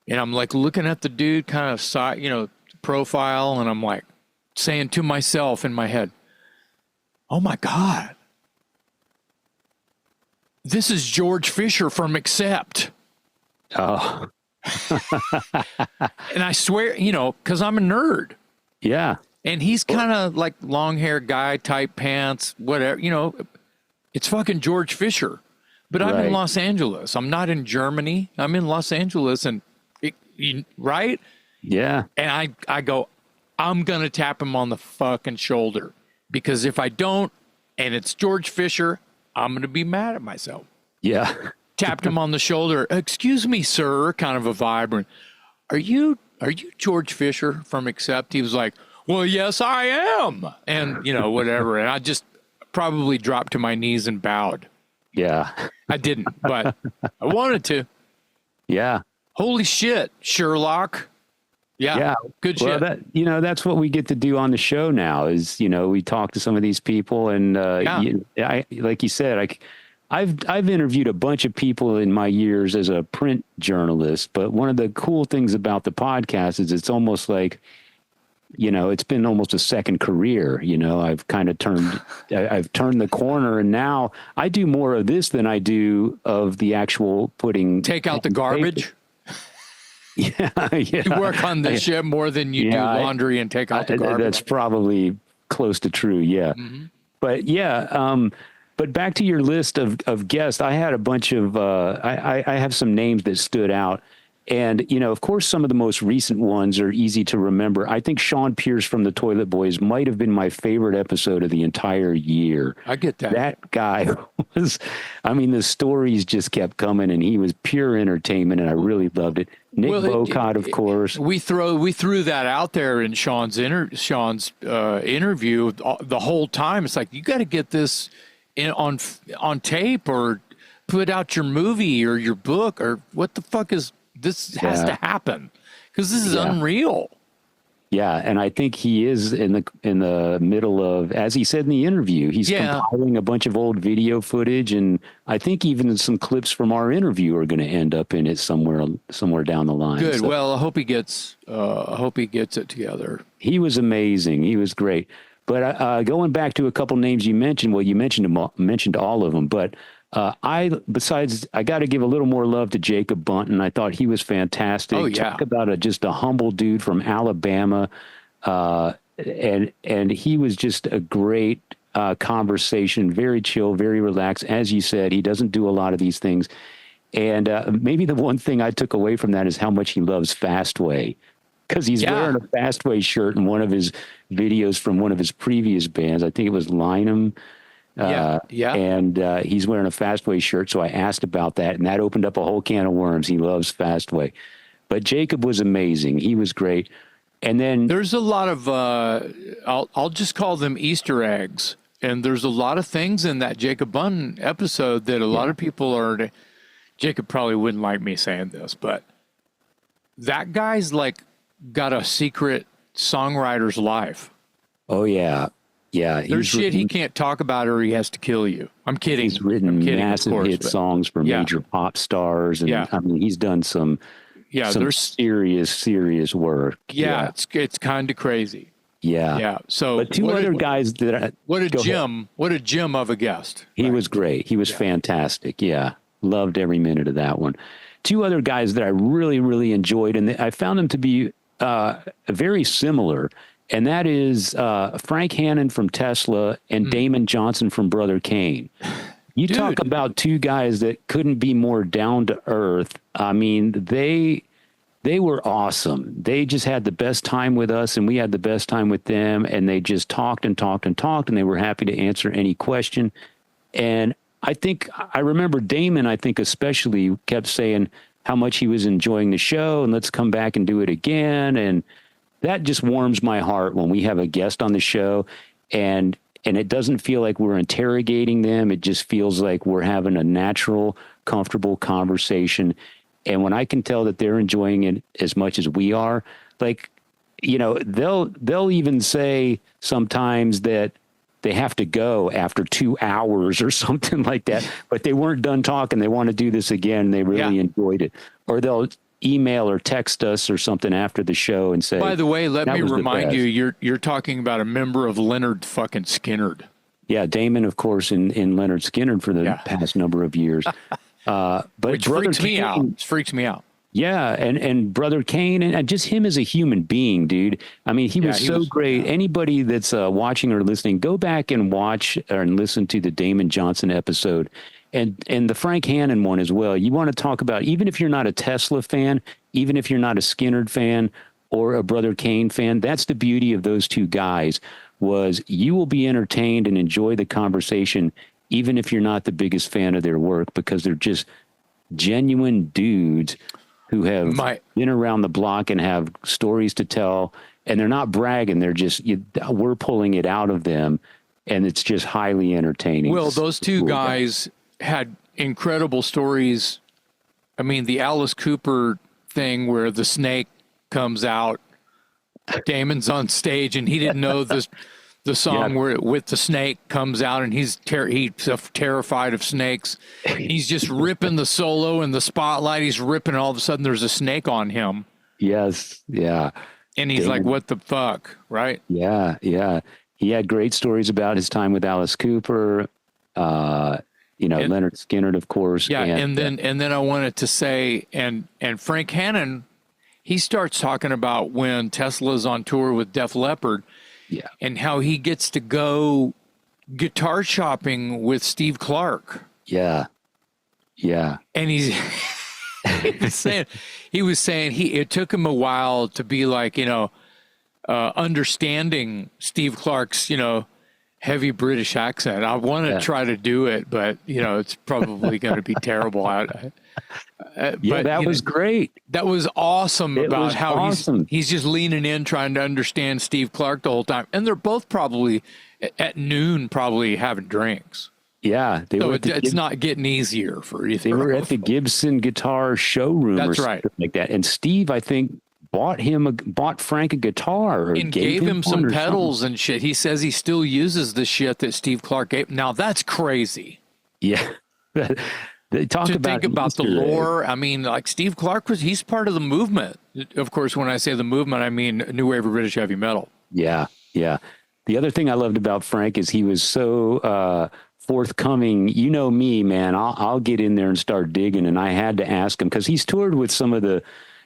And I'm like looking at the dude kind of side, profile, and I'm like saying to myself in my head, oh my God. This is George Fisher from Accept. Oh. And I swear, because I'm a nerd. Yeah. And he's kind of like long hair guy, tight pants, whatever, it's fucking George Fisher. But I'm in Los Angeles. I'm not in Germany. I'm in Los Angeles, and right? Yeah. And I go, I'm going to tap him on the fucking shoulder, because if I don't, and it's George Fisher, I'm going to be mad at myself. Yeah. Tapped him on the shoulder. Excuse me, sir, kind of a vibrant. Are you George Fisher from Accept? He was like, well, yes, I am. And, whatever. And I just probably dropped to my knees and bowed. Yeah. I didn't, but I wanted to. Yeah. Holy shit, Sherlock. Yeah. Good shit. Well, that's what we get to do on the show now is, we talk to some of these people, and like you said, I've interviewed a bunch of people in my years as a print journalist, but one of the cool things about the podcast is it's almost like, it's been almost a second career. I've kind of I've turned the corner, and now I do more of this than I do of the actual take out the garbage. Yeah. You work on the ship more than you do laundry and take out the garbage. That's probably close to true. Yeah. Mm-hmm. But but back to your list of guests, I had a bunch of, I have some names that stood out. And, of course, some of the most recent ones are easy to remember. I think Sean Pierce from the Toilet Boys might have been my favorite episode of the entire year. I get that. That guy was, the stories just kept coming, and he was pure entertainment, and I really loved it. Nick Bocott, of course. We threw that out there in Sean's interview the whole time. It's like, you got to get this on tape, or put out your movie or your book, or what the fuck is this? Has to happen, because this is unreal. Yeah, and I think he is in the middle of, as he said in the interview, he's Yeah. compiling a bunch of old video footage, and I think even some clips from our interview are going to end up in it somewhere down the line. Good. So Well, I hope he gets it together. he was amazing. He was great. But going back to a couple names you mentioned, well, you mentioned all of them, but I got to give a little more love to Jacob Bunton. I thought he was fantastic. Oh, yeah. Talk about just a humble dude from Alabama, and he was just a great conversation, very chill, very relaxed. As you said, he doesn't do a lot of these things. And maybe the one thing I took away from that is how much he loves Fastway, because he's wearing a Fastway shirt in one of his videos from one of his previous bands. I think it was Lynham. And he's wearing a Fastway shirt. So I asked about that, and that opened up a whole can of worms. He loves Fastway. But Jacob was amazing. He was great. And then there's a lot of, I'll just call them Easter eggs. And there's a lot of things in that Jacob Bunton episode that a lot of people are, Jacob probably wouldn't like me saying this, but that guy's like got a secret songwriter's life. Oh, yeah. Yeah. There's shit he can't talk about or he has to kill you. I'm kidding. He's written massive hit songs for major pop stars. And I mean, he's done some there's serious work. Yeah. It's kind of crazy. Yeah. Yeah. So, but two other guys that what a gem of a guest. He was great. He was fantastic. Yeah. Loved every minute of that one. Two other guys that I really, really enjoyed, and I found them to be very similar, and that is Frank Hannon from Tesla and Damon Johnson from Brother Kane. You talk about two guys that couldn't be more down to earth. I mean, they were awesome. They just had the best time with us, and we had the best time with them, and they just talked and talked and talked, and they were happy to answer any question. And I remember Damon, I think especially, kept saying how much he was enjoying the show and let's come back and do it again. And that just warms my heart when we have a guest on the show and it doesn't feel like we're interrogating them. It just feels like we're having a natural, comfortable conversation. And when I can tell that they're enjoying it as much as we are, like, you know, they'll even say sometimes that they have to go after 2 hours or something like that, but they weren't done talking. They want to do this again. They really enjoyed it. Or they'll email or text us or something after the show and say, by the way, let me remind you, you're talking about a member of Leonard fucking Skinnerd. Yeah. Damon, of course, in Leonard Skinnerd for the past number of years. But which freaks me out. It freaks me out. Yeah, and Brother Kane, and just him as a human being, dude. I mean, he was great. Anybody that's watching or listening, go back and watch and listen to the Damon Johnson episode and the Frank Hannon one as well. You want to talk about, even if you're not a Tesla fan, even if you're not a Skinnerd fan or a Brother Kane fan, that's the beauty of those two guys, was you will be entertained and enjoy the conversation, even if you're not the biggest fan of their work, because they're just genuine dudes who have been around the block and have stories to tell, and they're not bragging. They're just, we're pulling it out of them, and it's just highly entertaining. Well, those two guys had incredible stories. I mean, the Alice Cooper thing where the snake comes out, Damon's on stage and he didn't know the song where with the snake comes out, and he's terrified of snakes. He's just ripping the solo in the spotlight. He's ripping, and all of a sudden there's a snake on him. Yes. Yeah. And he's like, what the fuck? Right. Yeah. Yeah. He had great stories about his time with Alice Cooper, Leonard Skinnerd, of course. Yeah. And then I wanted to say, and Frank Hannon, he starts talking about when Tesla's on tour with Def Leppard. Yeah. And how he gets to go guitar shopping with Steve Clark. Yeah. Yeah. And he was saying it took him a while to be like, understanding Steve Clark's, heavy British accent. I want to try to do it, but it's probably going to be terrible. But that was great. That was awesome about how he's just leaning in, trying to understand Steve Clark the whole time. And they're both probably at noon, probably having drinks. Yeah. It's not getting easier for either. They were at the Gibson Guitar Showroom. That's or right. Something like that. And Steve, I think, bought Frank a guitar or And gave him some one or pedals something. and shit. He says he still uses the shit that Steve Clark gave. Now that's crazy. Yeah. They talk To about think about the Easter egg. lore. I mean, like Steve Clark he's part of the movement. Of course, when I say the movement, I mean New Wave of British Heavy Metal. Yeah, yeah. The other thing I loved about Frank is he was so forthcoming. You know me, man. I'll get in there and start digging, and I had to ask him because he's toured with some of the,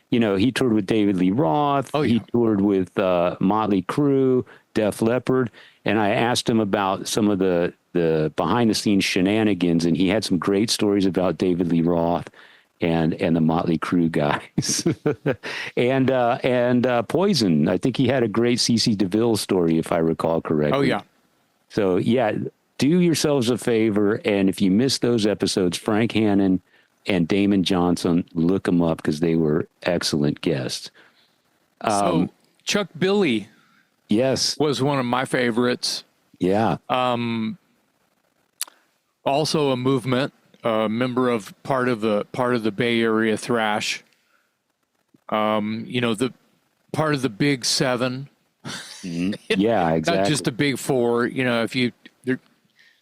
he toured with David Lee Roth. Oh, He yeah. toured with Motley Crue, Def Leppard, and I asked him about some of the behind the scenes shenanigans, and he had some great stories about David Lee Roth and the Motley Crue guys, and Poison. I think he had a great CC DeVille story, if I recall correctly. Oh, yeah. So yeah, do yourselves a favor, and if you missed those episodes, Frank Hannon and Damon Johnson, look them up because they were excellent guests. So Chuck Billy Yes, was one of my favorites. yeah, Also a movement, member of part of the Bay Area thrash. The part of the Big Seven, yeah, exactly. not just the Big Four. If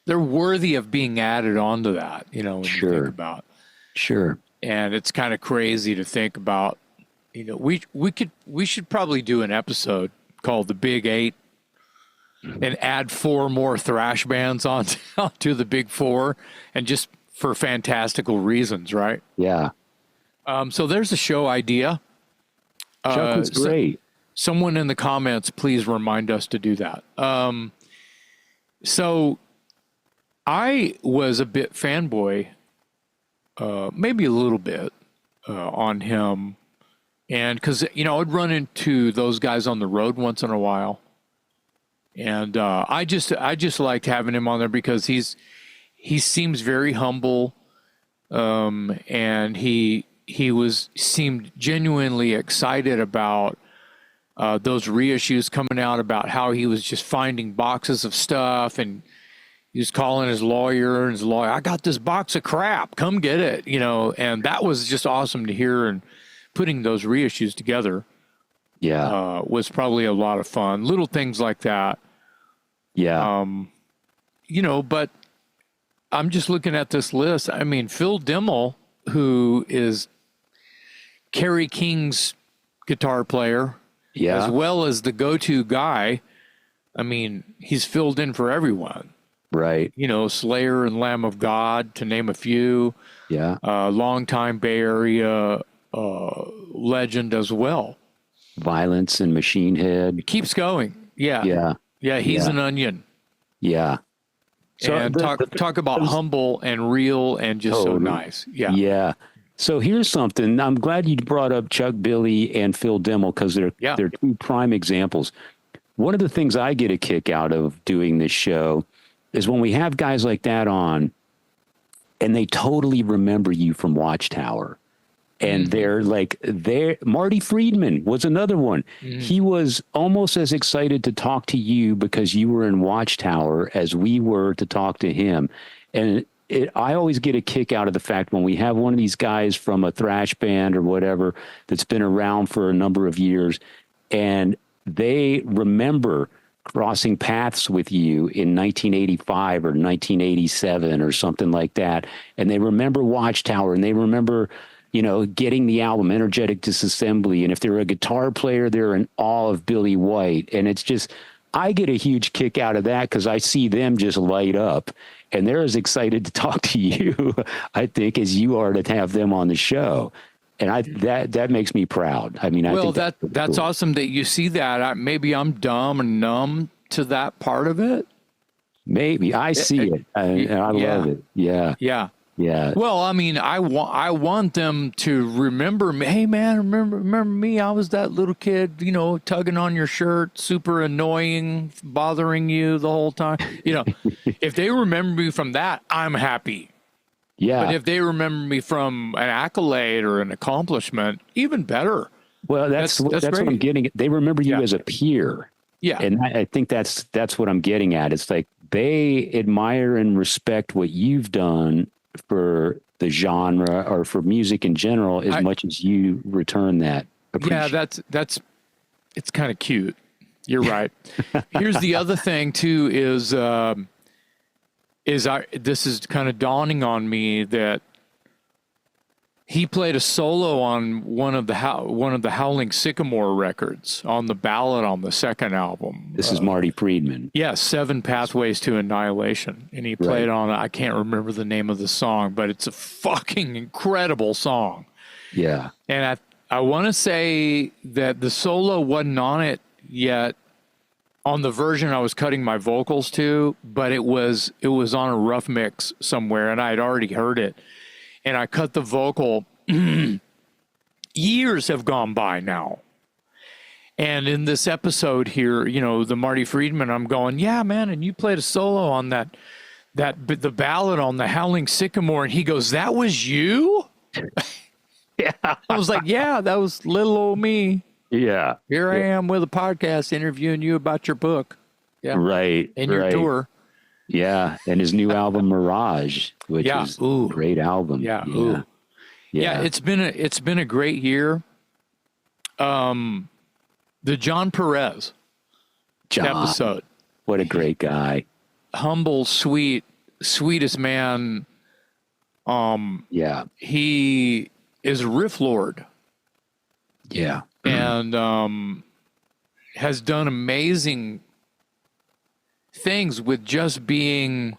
they're worthy of being added onto that. When you think about, Sure. and it's kind of crazy to think about. We should probably do an episode called the Big Eight and add 4 more thrash bands onto the Big Four, and just for fantastical reasons, right? Yeah. So there's a show idea. Chuck was great. Someone in the comments, please remind us to do that. So I was a bit fanboy, maybe a little bit, on him. And because, I'd run into those guys on the road once in a while. And I just liked having him on there because he seems very humble, and he seemed genuinely excited about those reissues coming out, about how he was just finding boxes of stuff, and he was calling his lawyer, and his lawyer, I got this box of crap, come get it, and that was just awesome to hear. And putting those reissues together, was probably a lot of fun. Little things like that. Yeah. But I'm just looking at this list. I mean, Phil Dimmel, who is Kerry King's guitar player, as well as the go-to guy. I mean, he's filled in for everyone. Right. Slayer and Lamb of God, to name a few. Yeah. Longtime Bay Area legend as well. Violence and Machine Head. It keeps going. Yeah. Yeah. Yeah, he's an onion. Yeah. So and talk about humble and real and just so nice. Yeah. Yeah. So here's something. I'm glad you brought up Chuck Billy and Phil Dimmel because they're 2 prime examples. One of the things I get a kick out of doing this show is when we have guys like that on and they totally remember you from Watchtower. And Marty Friedman was another one. He was almost as excited to talk to you because you were in Watchtower as we were to talk to him. And I always get a kick out of the fact when we have one of these guys from a thrash band or whatever that's been around for a number of years and they remember crossing paths with you in 1985 or 1987 or something like that. And they remember Watchtower and they remember getting the album Energetic Disassembly. And if they're a guitar player, they're in awe of Billy White. And it's just, I get a huge kick out of that because I see them just light up and they're as excited to talk to you, I think, as you are to have them on the show. And that makes me proud. I mean, I think that's cool. Awesome that you see that. Maybe I'm dumb and numb to that part of it. Maybe I see it. I love it. Yeah. Yeah. Yeah. Well, I mean, I want them to remember me. Hey, man, remember me? I was that little kid, tugging on your shirt, super annoying, bothering you the whole time. If they remember me from that, I'm happy. Yeah. But if they remember me from an accolade or an accomplishment, even better. Well, that's what I'm getting at. They remember you as a peer. Yeah. And I think that's what I'm getting at. It's like they admire and respect what you've done for the genre or for music in general as much as you return that Yeah, it's kind of cute. You're right. Here's the other thing too this is kind of dawning on me that he played a solo on one of the Howling Sycamore records on the ballad on the second album. This is Marty Friedman. Yes, 7 Pathways to Annihilation. And he played on, I can't remember the name of the song, but it's a fucking incredible song. Yeah. And I want to say that the solo wasn't on it yet on the version I was cutting my vocals to, but it was on a rough mix somewhere, and I had already heard it. And I cut the vocal. Years have gone by now. And in this episode here, you know, the Marty Friedman, I'm going, yeah, man, and you played a solo on the ballad on the Howling Sycamore. And he goes, that was you? Yeah. I was like, yeah, that was little old me. Yeah. Here I am with a podcast interviewing you about your book. Yeah. Right. And your tour. Yeah. And his new album, Mirage, which is a great album. Yeah. Yeah. It's been a great year. The John Perez episode. What a great guy. Humble, sweetest man. Yeah. He is a riff lord. Yeah. And has done amazing things with just being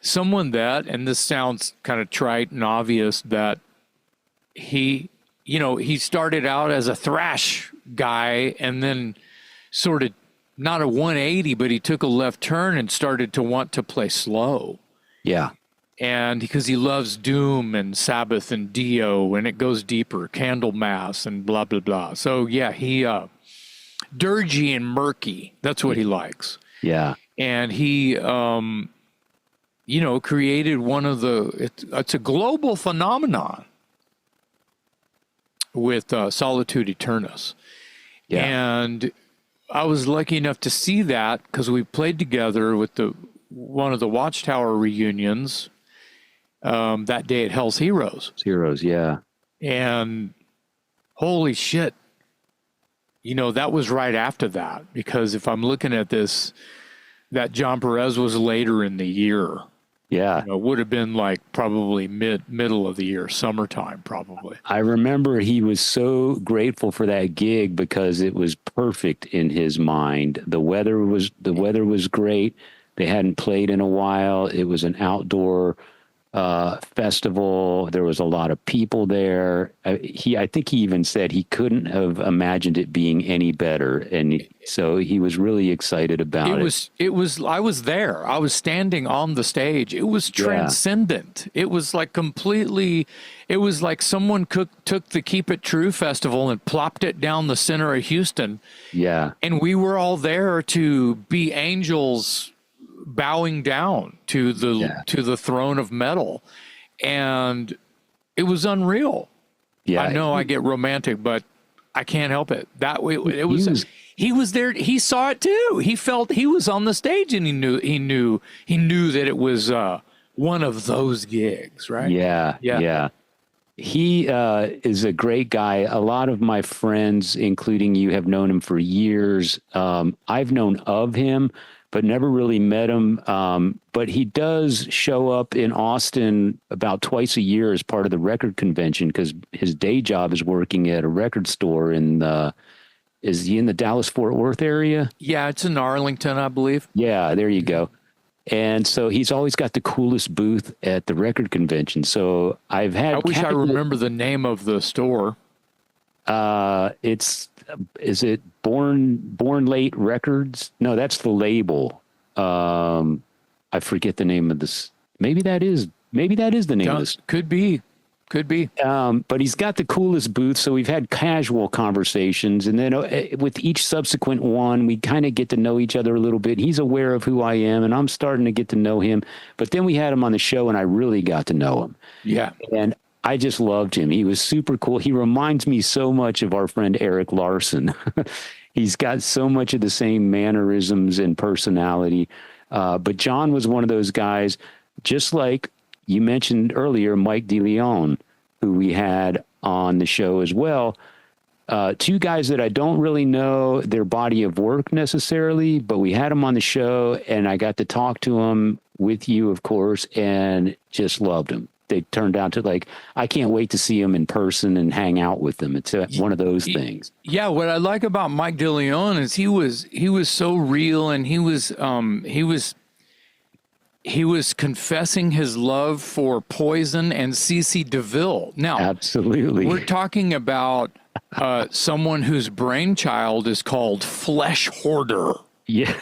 someone that, and this sounds kind of trite and obvious, that he started out as a thrash guy and then sort of not a 180, but he took a left turn and started to want to play slow. Yeah. And because he loves Doom and Sabbath and Dio, and it goes deeper, Candlemass and blah, blah, blah. So yeah, he, dirgy and murky, that's what he likes. Yeah. And he, created one of it's a global phenomenon with Solitude Eternus. Yeah. And I was lucky enough to see that because we played together with one of the Watchtower reunions that day at Hell's Heroes. Heroes, yeah. And holy shit, that was right after that, because if I'm looking at this, that John Perez was later in the year. Yeah. It would have been like probably middle of the year, summertime, probably. I remember he was so grateful for that gig because it was perfect in his mind. The weather was great. They hadn't played in a while. It was an outdoor festival. There was a lot of people there. I think he even said he couldn't have imagined it being any better, and so he was really excited about it. I was there. I was standing on the stage. It was transcendent. It was like completely. It was like someone took the Keep It True festival and plopped it down the center of Houston. Yeah, and we were all there to be angels bowing down to the throne of metal, and it was unreal. Yeah, I know I get romantic, but I can't help it. That way, he was there. He saw it too. He felt he was on the stage, and he knew that it was one of those gigs, right? Yeah. He is a great guy. A lot of my friends, including you, have known him for years. I've known of him, but never really met him. But he does show up in Austin about twice a year as part of the record convention because his day job is working at a record store is he in the Dallas-Fort Worth area? Yeah, it's in Arlington, I believe. Yeah, there you go. And so he's always got the coolest booth at the record convention. So I wish I remember the name of the store. Is it Born Late Records? No, that's the label. I forget the name of this. Maybe that is the name of this. Could be. But he's got the coolest booth. So we've had casual conversations, and then with each subsequent one, we kind of get to know each other a little bit. He's aware of who I am, and I'm starting to get to know him. But then we had him on the show, and I really got to know him. Yeah. And I just loved him. He was super cool. He reminds me so much of our friend Eric Larson. He's got so much of the same mannerisms and personality. But John was one of those guys, just like you mentioned earlier, Mike DeLeon, who we had on the show as well. two guys that I don't really know their body of work necessarily, but we had them on the show and I got to talk to them with you, of course, and just loved them. They turned out to like, I can't wait to see them in person and hang out with them. It's one of those things. Yeah, what I like about Mike DeLeon is he was so real, and he was confessing his love for Poison and CeCe DeVille. Now, absolutely, we're talking about someone whose brainchild is called Flesh Hoarder. Yeah,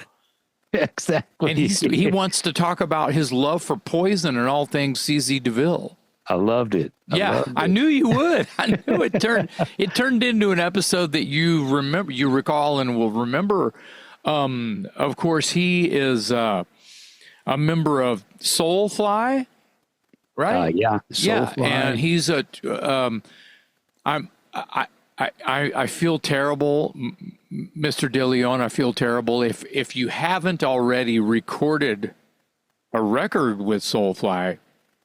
exactly. And he wants to talk about his love for Poison and all things CeCe DeVille. I loved it. I knew you would. I knew it turned into an episode that you recall, and will remember. Of course, he is a member of Soulfly, right? Yeah, Soulfly. And he's I feel terrible, Mr. DeLeon. I feel terrible if you haven't already recorded a record with Soulfly.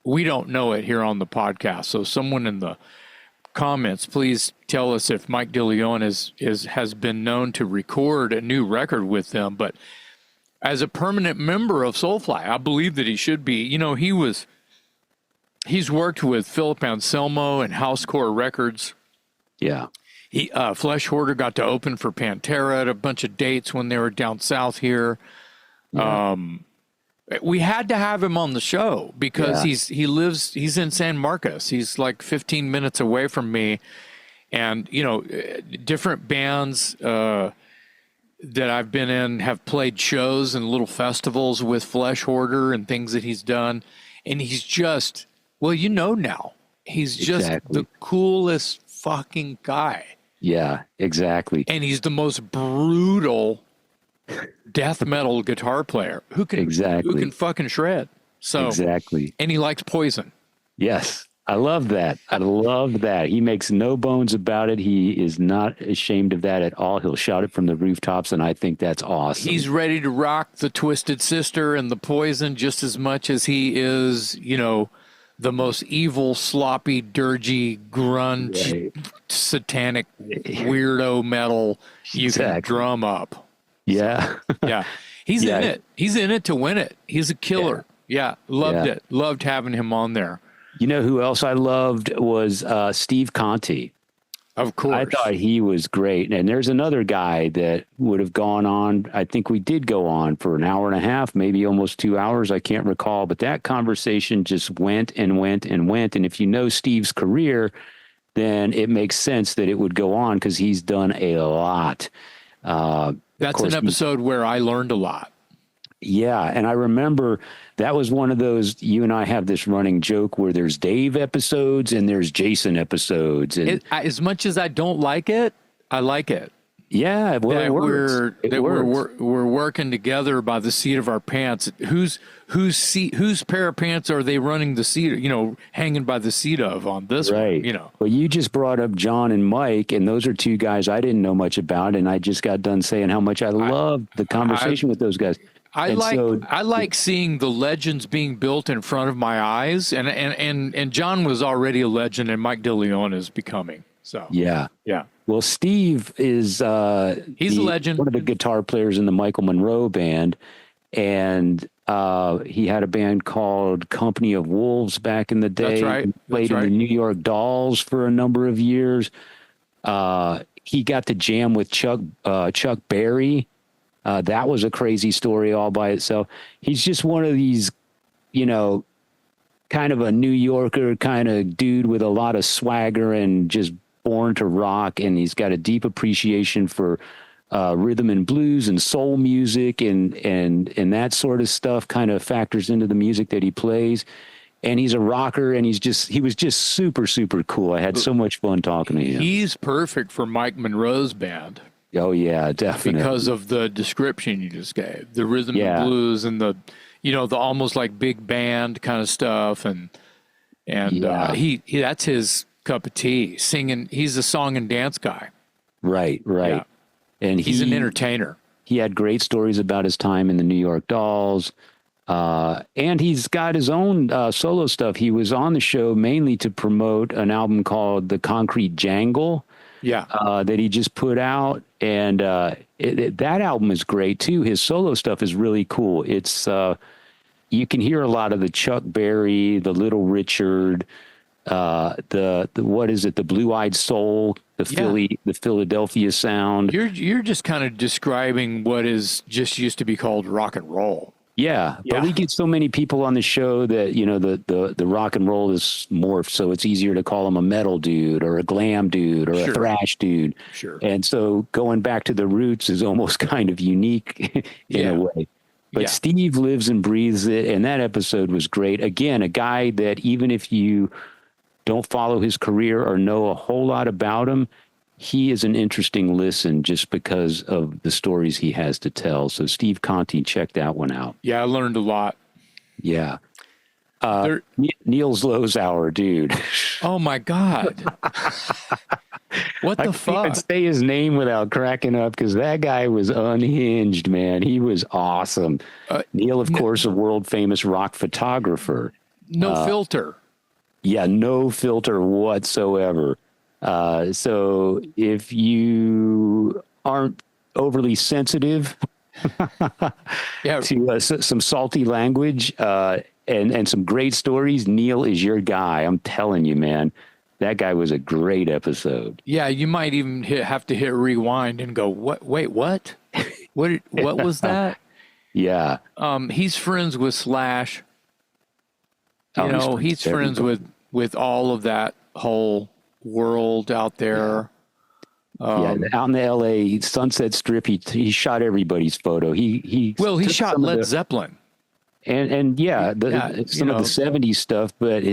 We don't know it here on the podcast. So someone in the comments, please tell us if Mike DeLeon has been known to record a new record with them. But as a permanent member of Soulfly, I believe that he should be. You know, he's worked with Philip Anselmo and Housecore Records. Yeah. Flesh Hoarder got to open for Pantera at a bunch of dates when they were down south here. Yeah. We had to have him on the show because he's in San Marcos. He's like 15 minutes away from me, and you know, different bands that I've been in have played shows and little festivals with Flesh Hoarder and things that he's done, and he's just, well, you know, now he's just the coolest fucking guy. Yeah, exactly. And he's the most brutal death metal guitar player who can fucking shred. So exactly. And he likes Poison. Yes. I love that. I love that. He makes no bones about it. He is not ashamed of that at all. He'll shout it from the rooftops, and I think that's awesome. He's ready to rock the Twisted Sister and the Poison just as much as he is, you know, the most evil, sloppy, dirgy, grunge, satanic, weirdo metal you can drum up. Yeah. Yeah. He's in it. He's in it to win it. He's a killer. Yeah. Loved it. Loved having him on there. You know who else I loved was Steve Conti. Of course. I thought he was great. And there's another guy that would have gone on. I think we did go on for an hour and a half, maybe almost 2 hours. I can't recall. But that conversation just went and went and went. And if you know Steve's career, then it makes sense that it would go on because he's done a lot. That's an episode where I learned a lot. Yeah. And I remember that was one of those, you and I have this running joke where there's Dave episodes and there's Jason episodes. And as much as I don't like it, I like it. Yeah. Well, it works. We're working together by the seat of our pants. Whose pair of pants are they running the seat, you know, hanging by the seat of on this one, you know? Well, you just brought up John and Mike, and those are two guys I didn't know much about. And I just got done saying how much I loved the conversation with those guys. I like seeing the legends being built in front of my eyes, and John was already a legend, and Mike DeLeon is becoming. So yeah. Well, Steve is he's a legend, one of the guitar players in the Michael Monroe band, and he had a band called Company of Wolves back in the day. That's right. He played in the New York Dolls for a number of years. He got to jam with Chuck Berry. That was a crazy story all by itself. He's just one of these, you know, kind of a New Yorker kind of dude with a lot of swagger and just born to rock. And he's got a deep appreciation for rhythm and blues and soul music and that sort of stuff kind of factors into the music that he plays. And he's a rocker, and he was just super, super cool. I had so much fun talking to him. He's perfect for Mike Monroe's band. Oh yeah, definitely. Because of the description you just gave, the rhythm and blues and the, you know, the almost like big band kind of stuff, and he that's his cup of tea. Singing, he's a song and dance guy. Right. Yeah. And he's an entertainer. He had great stories about his time in the New York Dolls, and he's got his own solo stuff. He was on the show mainly to promote an album called The Concrete Jangle. Yeah. that he just put out, and that album is great too. His solo stuff is really cool. It's you can hear a lot of the Chuck Berry, the Little Richard, the what is it, the Blue Eyed Soul, the Philadelphia sound. You're just kind of describing what is just used to be called rock and roll. Yeah, Yeah. but we get so many people on the show that, you know, the rock and roll is morphed, so it's easier to call him a metal dude or a glam dude or a Sure. thrash dude. Sure. And so going back to the roots is almost kind of unique in Yeah. a way. But Yeah. Steve lives and breathes it, and that episode was great. Again, a guy that even if you don't follow his career or know a whole lot about him, he is an interesting listen just because of the stories he has to tell. So Steve Conti, check that one out. Yeah, I learned a lot. Yeah. There- Niels Lozauer, dude. oh my God. What I the can't even fuck? say his name without cracking up because that guy was unhinged, man. He was awesome. Neil, of course, a world famous rock photographer. No filter. Yeah, no filter whatsoever. So if you aren't overly sensitive Yeah. to some salty language and some great stories, Neil is your guy. I'm telling you, man. That guy was a great episode. Yeah, you might even have to hit rewind and go, "What? Wait, what? What was that?" Yeah. He's friends with Slash. You Oh, know, he's friends everybody. with all of that whole world out there. Yeah, out in the L.A. Sunset Strip, he shot everybody's photo. He took shot some of Led the- Zeppelin. and yeah, some of know. the '70s stuff. But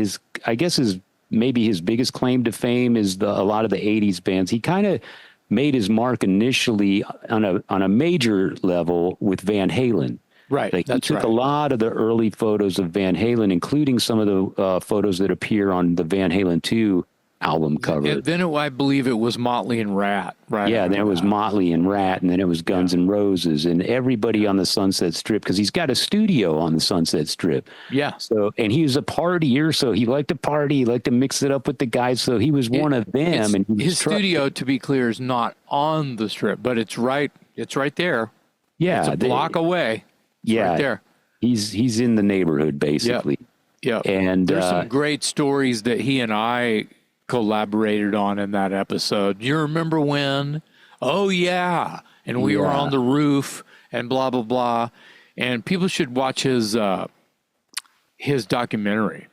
I guess maybe his biggest claim to fame is a lot of the '80s bands. He kind of made his mark initially on a major level with Van Halen. Right, Like that's he took right. a lot of the early photos of Van Halen, including some of the photos that appear on the Van Halen 2 album cover. And then I believe it was Motley and Rat. Right. Yeah, after then it was that. Motley and Rat, and then it was Guns N' Roses, and everybody on the Sunset Strip, because he's got a studio on the Sunset Strip. Yeah. So, and he was a partier, so he liked to party, he liked to mix it up with the guys, so he was one of them. And he was His studio, to be clear, is not on the Strip, but it's right there. yeah, It's a block away. It's yeah, right there. He's in the neighborhood basically. Yeah. And there's some great stories that he and I collaborated on in that episode. You remember when? Oh yeah. And we were Yeah. on the roof and blah blah blah. And people should watch his documentary.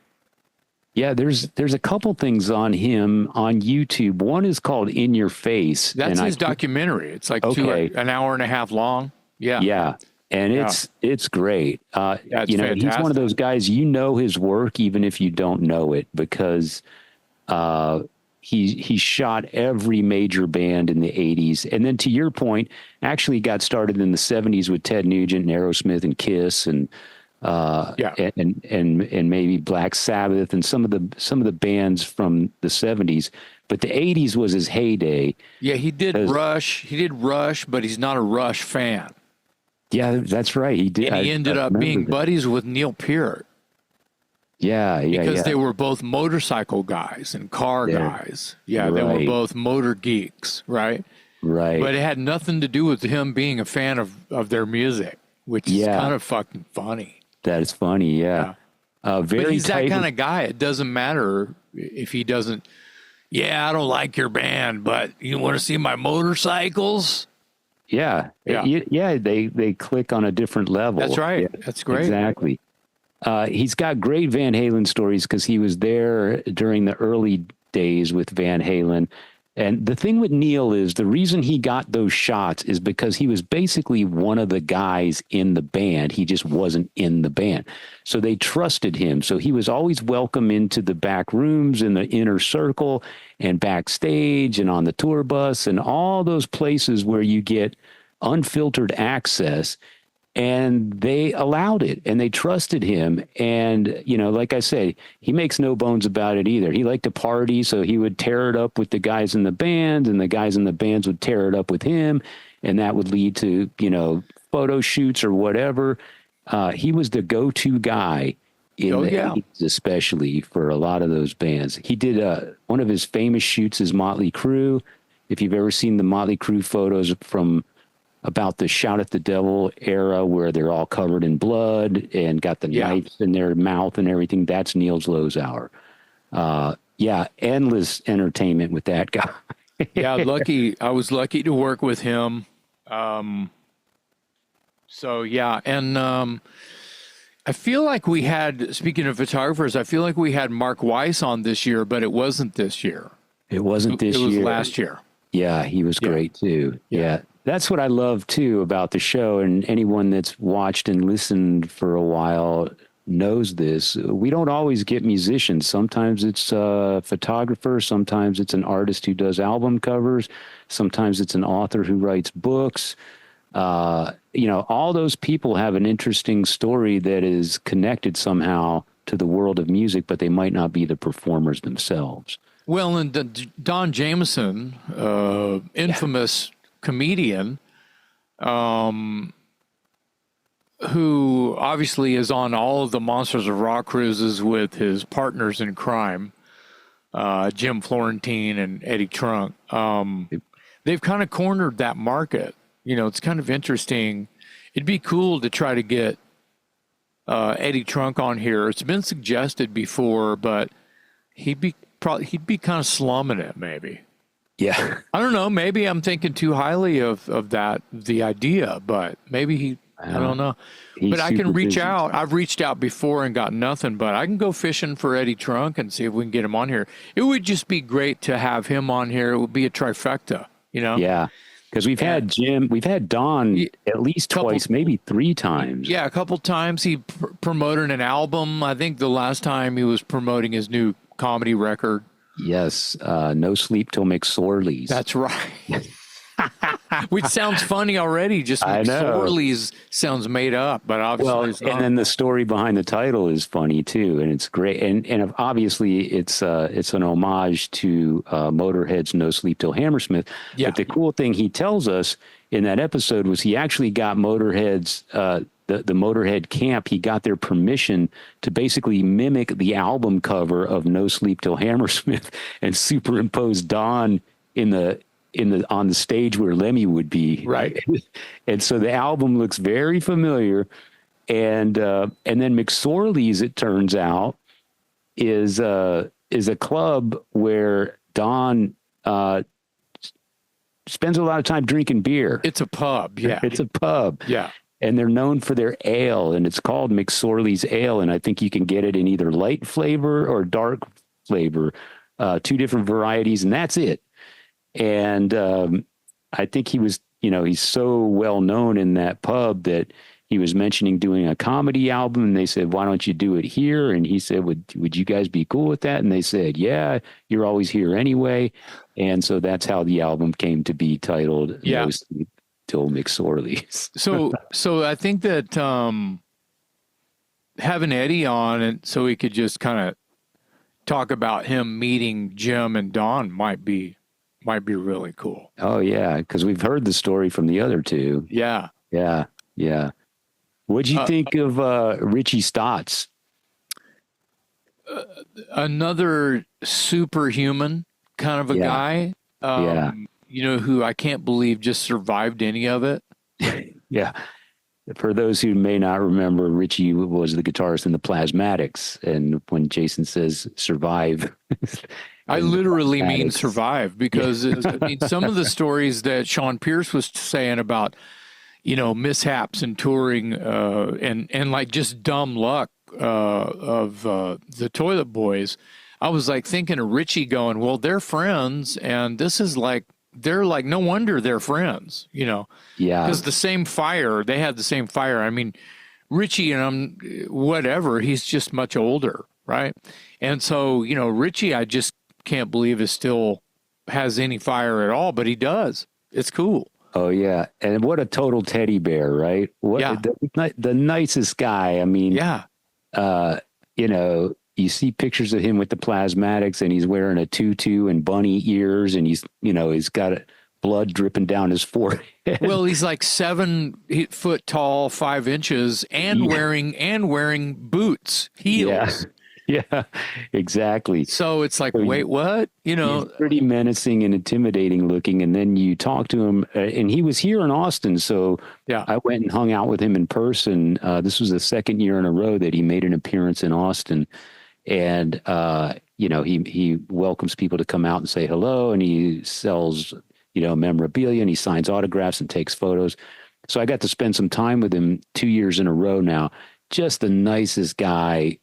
Yeah, there's a couple things on him on YouTube. One is called In Your Face. That's and his documentary. It's like Okay. an hour and a half long. Yeah. Yeah. And it's great. it's you know, he's one fantastic. of those guys, you know his work even if you don't know it, because he shot every major band in the 80s. And then to your point, actually got started in the 70s with Ted Nugent and Aerosmith and Kiss and and maybe Black Sabbath and some of the bands from the 70s. But the 80s was his heyday. Yeah, he did Rush. He did Rush, but he's not a Rush fan. Yeah, that's right. He did. And he ended up being buddies with Neil Peart. Yeah, Because they were both motorcycle guys and car guys. Yeah, they were Right. both motor geeks, right? Right. But it had nothing to do with him being a fan of their music, which is kind of fucking funny. That is funny, yeah. Very But he's that tight- kind of guy. It doesn't matter if he doesn't, I don't like your band, but you want to see my motorcycles? Yeah. Yeah. They click on a different level. That's right. Yeah, That's great. Exactly. He's got great Van Halen stories because he was there during the early days with Van Halen. And the thing with Neil is the reason he got those shots is because he was basically one of the guys in the band. He just wasn't in the band. So they trusted him. So he was always welcome into the back rooms in the inner circle and backstage and on the tour bus and all those places where you get unfiltered access. And they allowed it and they trusted him. And, you know, like I said, he makes no bones about it either. He liked to party, so he would tear it up with the guys in the band and the guys in the bands would tear it up with him. And that would lead to, you know, photo shoots or whatever. He was the go-to guy in the 80s, especially for a lot of those bands. He did one of his famous shoots is Motley Crue. if you've ever seen the Motley Crue photos from about the Shout at the Devil era where they're all covered in blood and got the Yeah. knives in their mouth and everything, that's Niels Lozauer. Yeah, endless entertainment with that guy. Yeah, I was lucky to work with him. So yeah, and I feel like we had, speaking of photographers, I feel like we had Mark Weiss on this year, but it wasn't this year. It wasn't this It was year. last year. Yeah, he was great too. Yeah. That's what I love too about the show. And anyone that's watched and listened for a while knows this. We don't always get musicians. Sometimes it's a photographer. Sometimes it's an artist who does album covers. Sometimes it's an author who writes books. All those people have an interesting story that is connected somehow to the world of music, but they might not be the performers themselves. Well, and Don Jameson, infamous comedian, who obviously is on all of the Monsters of Rock cruises with his partners in crime, Jim Florentine and Eddie Trunk. They've kind of cornered that market. It's kind of interesting. It'd be cool to try to get Eddie Trunk on here. It's been suggested before, but he'd be kind of slumming it, maybe. Yeah. I don't know. Maybe I'm thinking too highly of the idea, but maybe I don't know. But I can reach out. I've reached out before and got nothing, but I can go fishing for Eddie Trunk and see if we can get him on here. It would just be great to have him on here. It would be a trifecta, Yeah. Because we've had Jim, we've had Don at least twice, maybe 3 times. Yeah, a couple times. He promoted an album. I think the last time he was promoting his new comedy record. Yes, No Sleep Till McSorley's. That's right. Which sounds funny already. Just McSorley's sounds made up, but obviously it's not. And then the story behind the title is funny too, and it's great. And obviously it's an homage to Motorhead's No Sleep Till Hammersmith. Yeah. But the cool thing he tells us in that episode was he actually got Motorhead's the Motorhead camp. He got their permission to basically mimic the album cover of No Sleep Till Hammersmith and superimpose Don on the stage where Lemmy would be. Right. And so the album looks very familiar. And then McSorley's, it turns out, is a club where Don spends a lot of time drinking beer. It's a pub. Yeah. It's a pub. Yeah. And they're known for their ale, and it's called McSorley's Ale. And I think you can get it in either light flavor or dark flavor, 2 different varieties, and that's it. And I think he was, he's so well known in that pub that he was mentioning doing a comedy album, and they said, "Why don't you do it here?" And he said, "Would you guys be cool with that?" And they said, "Yeah, you're always here anyway." And so that's how the album came to be titled No Sleep Till McSorley's. So I think that having Eddie on, and so he could just kind of talk about him meeting Jim and Don might be really cool. Oh yeah, because we've heard the story from the other 2. Yeah. What'd you think of Richie Stotts? Another superhuman kind of a guy. Who I can't believe just survived any of it. Yeah. For those who may not remember, Richie was the guitarist in the Plasmatics. And when Jason says survive, I literally mean survive, because some of the stories that Sean Pierce was saying about, mishaps in touring and like just dumb luck of the Toilet Boys. I was like thinking of Richie going, well, they're friends, and this is like, they're like, no wonder they're friends, Yeah. Because they had the same fire. I mean, Richie and whatever, he's just much older, right? And so, Richie, I just can't believe it still has any fire at all, but he does. It's cool. Oh, yeah. And what a total teddy bear, right? The nicest guy. I mean, you see pictures of him with the Plasmatics, and he's wearing a tutu and bunny ears, and he's got blood dripping down his forehead. Well, he's like 7 foot tall, 5 inches, and wearing boots, heels. Yeah, exactly. So it's like, So wait, what? You he's know, pretty menacing and intimidating looking. And then you talk to him, and he was here in Austin. So yeah. I went and hung out with him in person. This was the second year in a row that he made an appearance in Austin. And, he welcomes people to come out and say hello, and he sells, memorabilia, and he signs autographs and takes photos. So I got to spend some time with him 2 years in a row now. Just the nicest guy.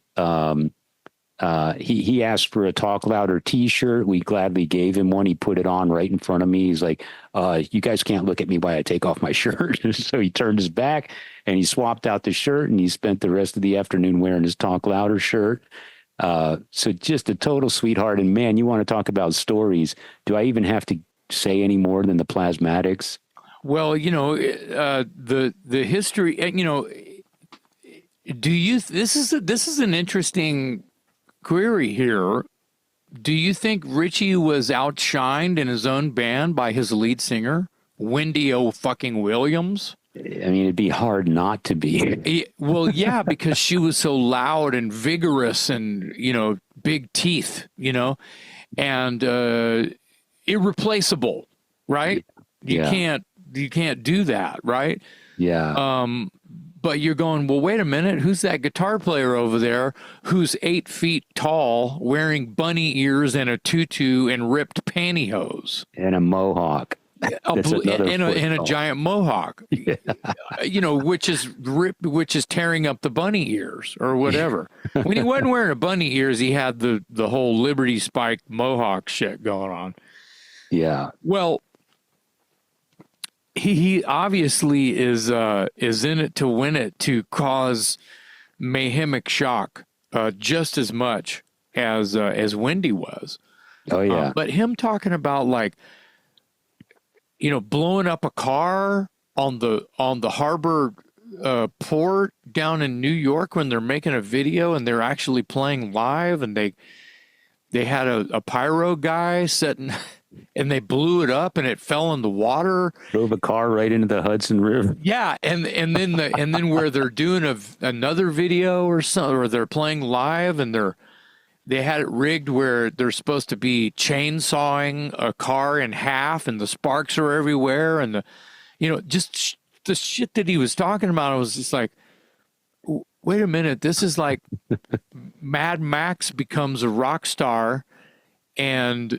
He asked for a Talk Louder T-shirt. We gladly gave him one. He put it on right in front of me. He's like, "You guys can't look at me while I take off my shirt." So he turned his back and he swapped out the shirt, and he spent the rest of the afternoon wearing his Talk Louder shirt. So just a total sweetheart. And man, you want to talk about stories? Do I even have to say any more than the plasmatics? Well, the history, do you, this is an interesting query here. Do you think Richie was outshined in his own band by his lead singer, Wendy O. fucking Williams? I mean, it'd be hard not to be. Well, yeah, because she was so loud and vigorous and, big teeth, and irreplaceable, right? Yeah. You can't do that, right? Yeah. But you're going, well, wait a minute, who's that guitar player over there who's 8 feet tall, wearing bunny ears and a tutu and ripped pantyhose? And a mohawk. That's another And a foot giant mohawk, which is tearing up the bunny ears or whatever. When he wasn't wearing a bunny ears, he had the whole Liberty Spike mohawk shit going on. Yeah. Well, he obviously is in it to win it, to cause mayhemic shock, just as much as Wendy was. Oh yeah. But him talking about, like, blowing up a car on the harbor port down in New York when they're making a video and they're actually playing live, and they had a pyro guy sitting and they blew it up and it fell in the water. Drove a car right into the Hudson River. Yeah, and then where they're doing another video or something, or they're playing live and they had it rigged where they're supposed to be chainsawing a car in half, and the sparks are everywhere, and just the shit that he was talking about. I was just like, wait a minute, this is like Mad Max becomes a rock star, and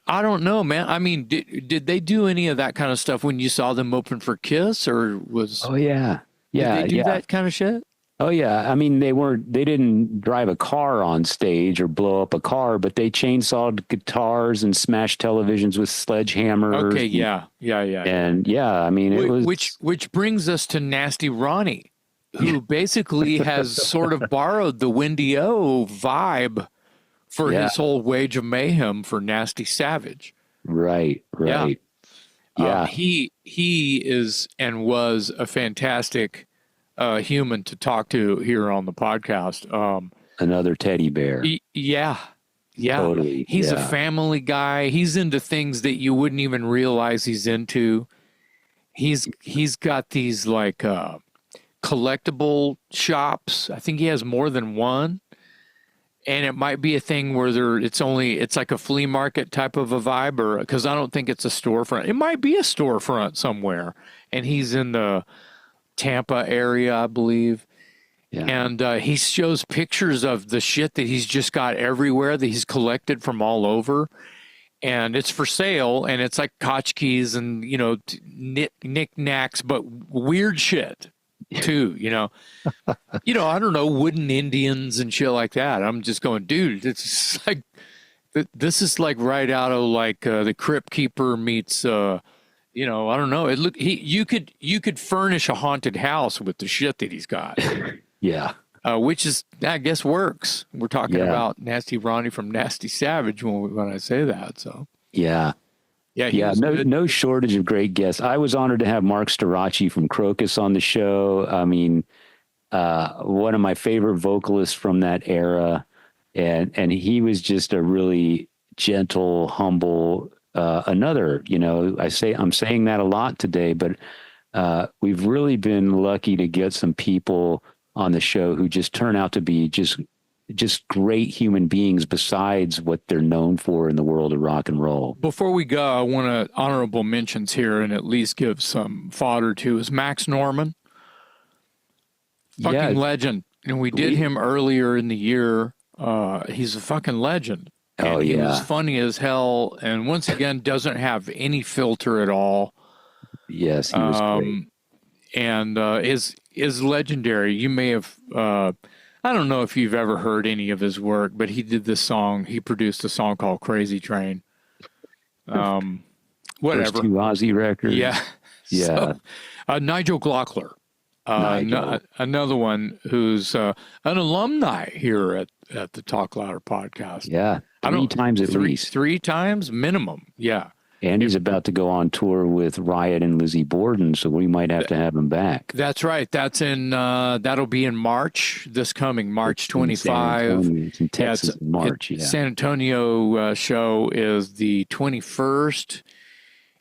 I don't know, man. I mean, did they do any of that kind of stuff when you saw them open for Kiss, or was? Oh yeah. Yeah. Did they do that kind of shit? Oh yeah. I mean, they didn't drive a car on stage or blow up a car, but they chainsawed guitars and smashed televisions with sledgehammers. Okay. Yeah. And yeah, I mean, it was. Which brings us to Nasty Ronnie, who basically has sort of borrowed the Wendy O vibe for his whole Wage of Mayhem for Nasty Savage. Right. Yeah. He is and was a fantastic human to talk to here on the podcast. Another teddy bear. Yeah. Totally. He's a family guy. He's into things that you wouldn't even realize he's into. He's got these like collectible shops. I think he has more than one. And it might be a thing where it's like a flea market type of a vibe, or because I don't think it's a storefront. It might be a storefront somewhere, and he's in the Tampa area, I believe. Yeah. And he shows pictures of the shit that he's just got everywhere that he's collected from all over, and it's for sale. And it's like tchotchkes and knickknacks, but weird shit too. I don't know, wooden Indians and shit like that. I'm just going, dude, it's like this is like right out of like the Crypt Keeper meets I don't know. You could furnish a haunted house with the shit that he's got. Yeah. Which is, I guess, works. We're talking about Nasty Ronnie from Nasty Savage when I say that. So yeah. Yeah. No shortage of great guests. I was honored to have Mark Storace from Crocus on the show. I mean, one of my favorite vocalists from that era, and he was just a really gentle, humble. I'm saying that a lot today, but we've really been lucky to get some people on the show who just turn out to be just great human beings besides what they're known for in the world of rock and roll. Before we go, I want to honorable mentions here and at least give some fodder to is Max Norman. Fucking legend. And we did him earlier in the year. He's a fucking legend. And he was funny as hell. And once again, doesn't have any filter at all. Yes, he was great. And is legendary. You may have, I don't know if you've ever heard any of his work, but he did this song. He produced a song called Crazy Train. Whatever. First 2 Ozzy records. Yeah. Yeah. So, Nigel Glockler. Another one who's an alumni here at the Talk Louder podcast. Yeah. 3 times at least. 3 times minimum. Yeah. And he's about to go on tour with Riot and Lizzie Borden, so we might have to have him back. That's right. That's in that'll be in March, this coming March 25. It's in Texas in March. Yeah. San Antonio show is the 21st,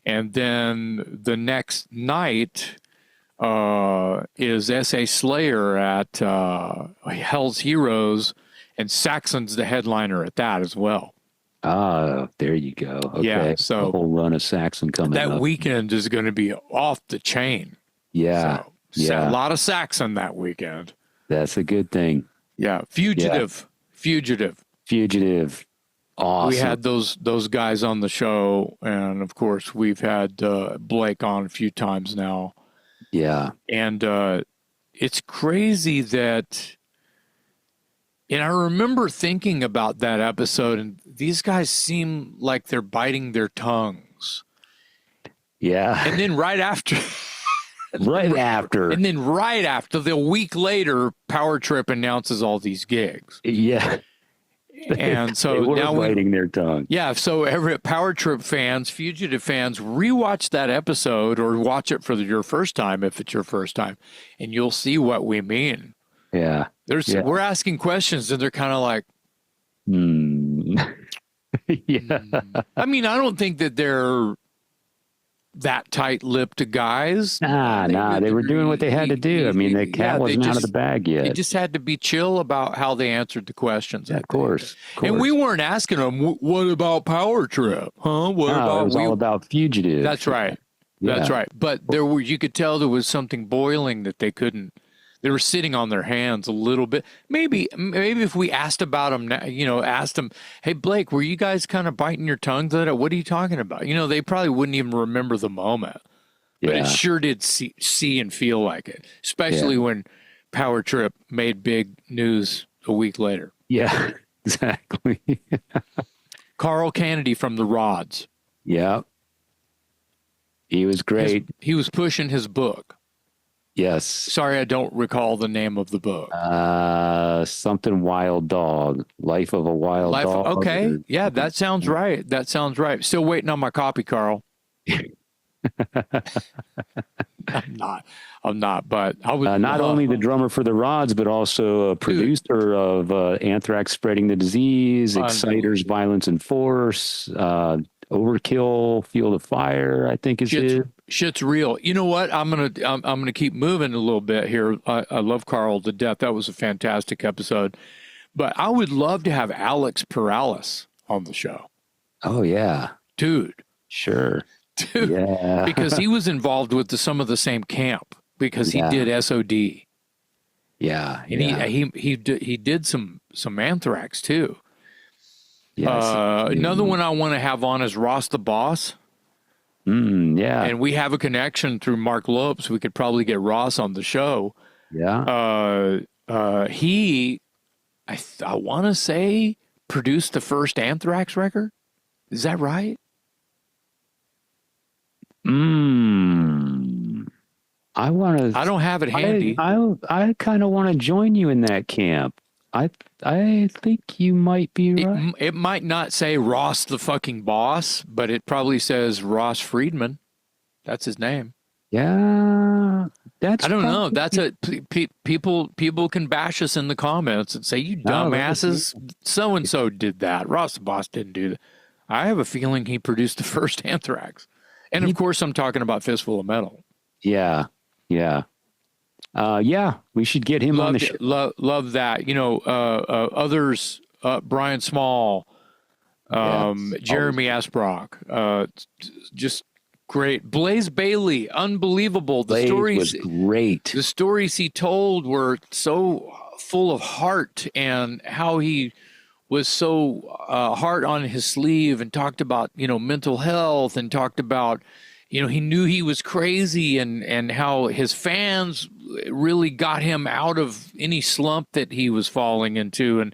and then the next night is S.A. Slayer at Hell's Heroes, and Saxon's the headliner at that as well. Ah, there you go. Okay. Yeah, so a whole run of Saxon coming up. That weekend is going to be off the chain. Yeah. So, a lot of Saxon that weekend. That's a good thing. Yeah. Fugitive. Awesome. We had those guys on the show, and of course we've had Blake on a few times now. Yeah. And it's crazy that, and I remember thinking about that episode, and these guys seem like they're biting their tongues. Yeah. And then right after, the week later, Power Trip announces all these gigs. Yeah. And so they were now biting their tongue. Yeah. So every Power Trip fans, Fugitive fans, rewatch that episode or watch it for your first time if it's your first time, and you'll see what we mean. Yeah. We're asking questions and they're kind of like, yeah. I mean, I don't think that they're that tight-lipped guys. Nah. They were doing what they had to do. I mean, the cat wasn't out of the bag yet. They just had to be chill about how they answered the questions. Yeah, of course. And we weren't asking them, what about Power Trip? Huh? It was all about Fugitive. That's right. Yeah. That's right. But you could tell there was something boiling that they couldn't. They were sitting on their hands a little bit. Maybe if we asked about them, asked them, hey, Blake, were you guys kind of biting your tongues? What are you talking about? They probably wouldn't even remember the moment. But it sure did see and feel like it, especially when Power Trip made big news a week later. Yeah, exactly. Carl Kennedy from the Rods. Yeah. He was great. He was pushing his book. Yes. Sorry, I don't recall the name of the book. Something Wild Dog. Life of a Wild Dog. Okay. Yeah, that sounds right. Still waiting on my copy, Carl. I'm not, but I was not only the drummer for the Rods, but also a producer of Anthrax Spreading the Disease, Exciters, Violence and Force, Overkill, Field of Fire, I think is it. Shit's real. You know what? I'm gonna keep moving a little bit here. I love Carl to death. That was a fantastic episode. But I would love to have Alex Perales on the show. Oh yeah, dude. Sure. Dude. Yeah. Because he was involved with some of the same camp because he did SOD. Yeah. And he did some Anthrax too. Yes. Another one I want to have on is Ross the Boss. Yeah. And we have a connection through Mark Lopes. We could probably get Ross on the show. Yeah. He, I want to say, produced the first Anthrax record. Is that right? I want to. I don't have it handy. I kind of want to join you in that camp. I think you might be right. It might not say Ross the fucking boss, but it probably says Ross Friedman. That's his name. Yeah, I don't know. That's people can bash us in the comments and say, you dumbasses, so and so did that. Ross the boss didn't do that. I have a feeling he produced the first Anthrax, and of course I'm talking about Fistful of Metal. Yeah. Yeah, we should get him on the show. Love that. Others, Brian Small, Yes, always Jeremy Asbrock, just great. Blaze Bailey, unbelievable. Blaze was great. The stories he told were so full of heart, and how he was so hard on his sleeve, and talked about mental health, and talked about he knew he was crazy, and how his fans really got him out of any slump that he was falling into. And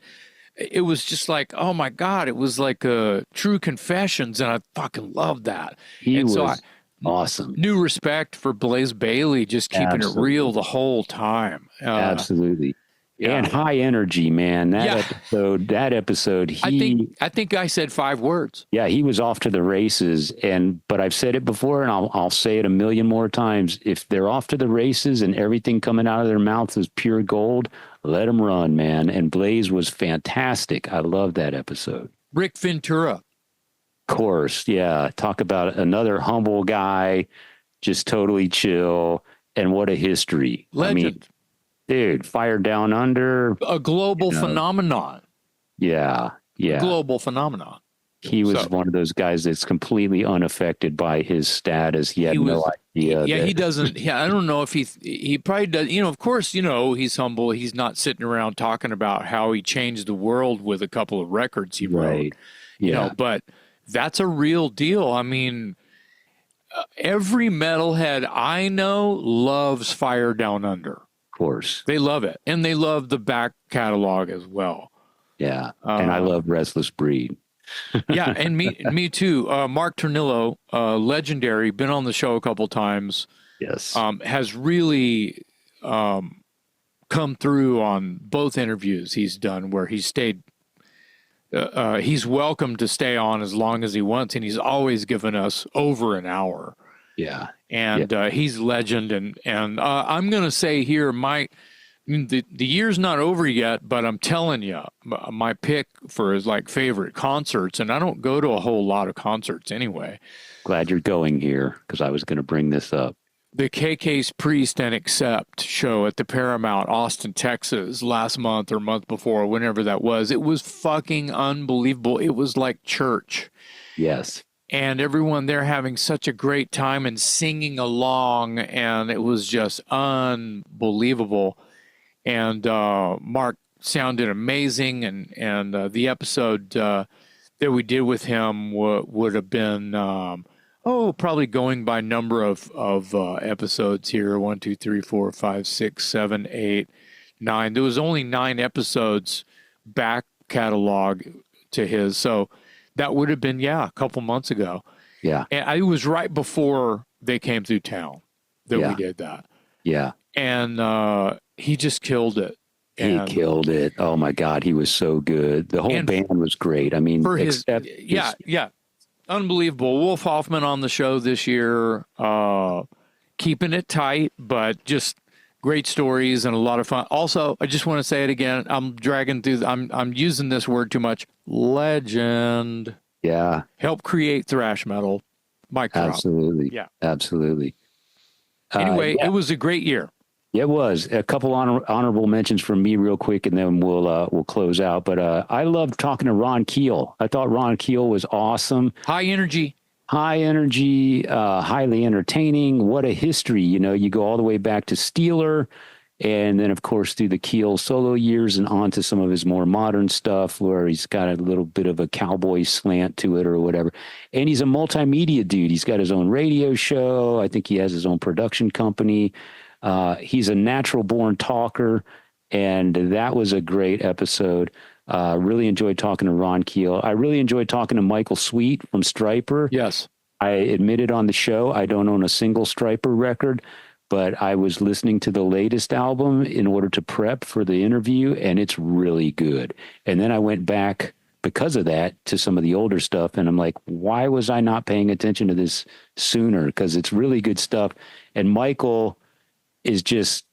it was just like, oh my God, it was like true confessions, and I fucking loved that. He And so was awesome. new respect for Blaze Bailey, just keeping it real the whole time. Absolutely. Yeah. And high energy, man. That episode, I think I said 5 words. yeah, he was off to the races. But I've said it before, and I'll say it a million more times. If they're off to the races and everything coming out of their mouths is pure gold, let them run, man. And Blaze was fantastic. I love that episode. Rick Ventura. Of course, yeah. Talk about another humble guy, just totally chill, and what a history. Legend. I mean, dude, Fire Down Under. A global phenomenon. Yeah. Global phenomenon. He was one of those guys that's completely unaffected by his status. He had no idea. Yeah, he doesn't. Yeah, I don't know if he probably does. Of course, he's humble. He's not sitting around talking about how he changed the world with a couple of records he wrote. Right. Yeah. But that's a real deal. I mean, every metalhead I know loves Fire Down Under. Of course. They love it. And they love the back catalog as well. Yeah. And I love Restless Breed. Yeah, and me too. Mark Tornillo, legendary, been on the show a couple times. Yes. Has really come through on both interviews he's done, where he stayed. He's welcome to stay on as long as he wants, and he's always given us over an hour. Yeah. And he's legend. And I'm going to say here, the year's not over yet, but I'm telling you, my pick for his favorite concerts, and I don't go to a whole lot of concerts anyway. Glad you're going here, because I was going to bring this up. The KK's Priest and Accept show at the Paramount, Austin, Texas, last month or month before, whenever that was. It was fucking unbelievable. It was like church. Yes. And everyone there having such a great time and singing along, and it was just unbelievable. And Mark sounded amazing, and the episode that we did with him would have been probably going by number of episodes here: 1, 2, 3, 4, 5, 6, 7, 8, 9. There was only 9 episodes back catalog to his, so that would have been a couple months ago. Yeah, and it was right before they came through town that we did that. Yeah, and he just killed it. He killed it. Oh my God, he was so good. The whole band was great. I mean, for unbelievable. Wolf Hoffman on the show this year, keeping it tight, but just great stories and a lot of fun. Also, I just want to say it again. I'm dragging through. I'm using this word too much. Legend. Yeah. Help create thrash metal. Mic drop. Absolutely. Yeah. Absolutely. Anyway, it was a great year. It was. A couple honorable mentions from me real quick, and then we'll close out. But I loved talking to Ron Keel. I thought Ron Keel was awesome. High energy, highly entertaining. What a history. You go all the way back to Steeler, and then, of course, through the Keel solo years and on to some of his more modern stuff where he's got a little bit of a cowboy slant to it or whatever. And he's a multimedia dude. He's got his own radio show. I think he has his own production company. He's a natural born talker, and that was a great episode. Really enjoyed talking to Ron Keel. I really enjoyed talking to Michael Sweet from Stryper. Yes. I admitted on the show I don't own a single Stryper record, but I was listening to the latest album in order to prep for the interview, and it's really good. And then I went back because of that to some of the older stuff, and I'm like, why was I not paying attention to this sooner? Because it's really good stuff. And Michael is just,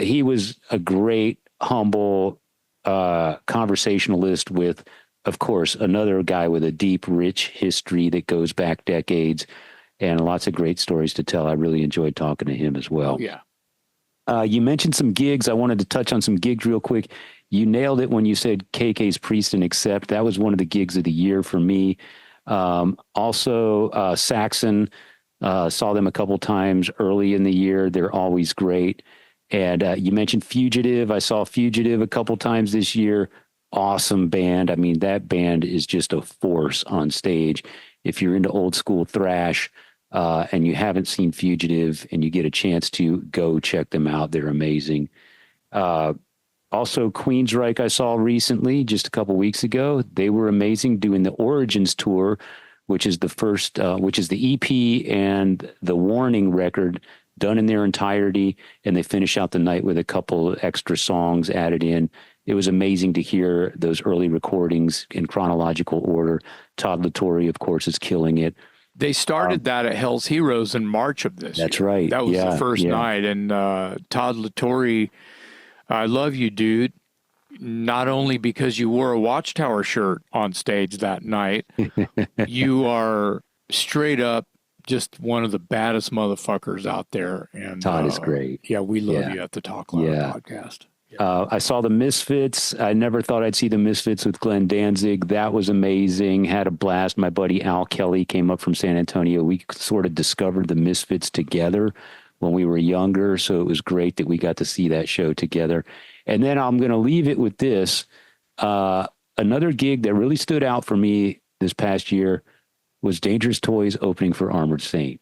he was a great, humble conversationalist with, of course, another guy with a deep, rich history that goes back decades and lots of great stories to tell. I really enjoyed talking to him as well. Oh, yeah. You mentioned some gigs. I wanted to touch on some gigs real quick. You nailed it when you said KK's Priest and Accept. That was one of the gigs of the year for me. Also, Saxon, saw them a couple times early in the year. They're always great. And you mentioned Fugitive. I saw Fugitive a couple times this year. Awesome band. I mean, that band is just a force on stage. If you're into old school thrash, and you haven't seen Fugitive and you get a chance to go check them out, they're amazing. Also, Queensryche I saw recently, just a couple weeks ago. They were amazing doing the Origins tour, which is the first, which is the EP and the Warning record done in their entirety, and they finish out the night with a couple extra songs added in. It was amazing to hear those early recordings in chronological order. Todd Latore, of course, is killing it. They started that at Hell's Heroes in March of this year. That's right. That was the first night. And Todd Latore, I love you, dude. Not only because you wore a Watchtower shirt on stage that night, you are straight up just one of the baddest motherfuckers out there. And Todd is great. Yeah, we love you at the Talk Loud podcast. I saw the Misfits. I never thought I'd see the Misfits with Glenn Danzig. That was amazing. Had a blast. My buddy Al Kelly came up from San Antonio. We sort of discovered the Misfits together when we were younger, so it was great that we got to see that show together. And then I'm going to leave it with this. Another gig that really stood out for me this past year was Dangerous Toys opening for Armored Saint.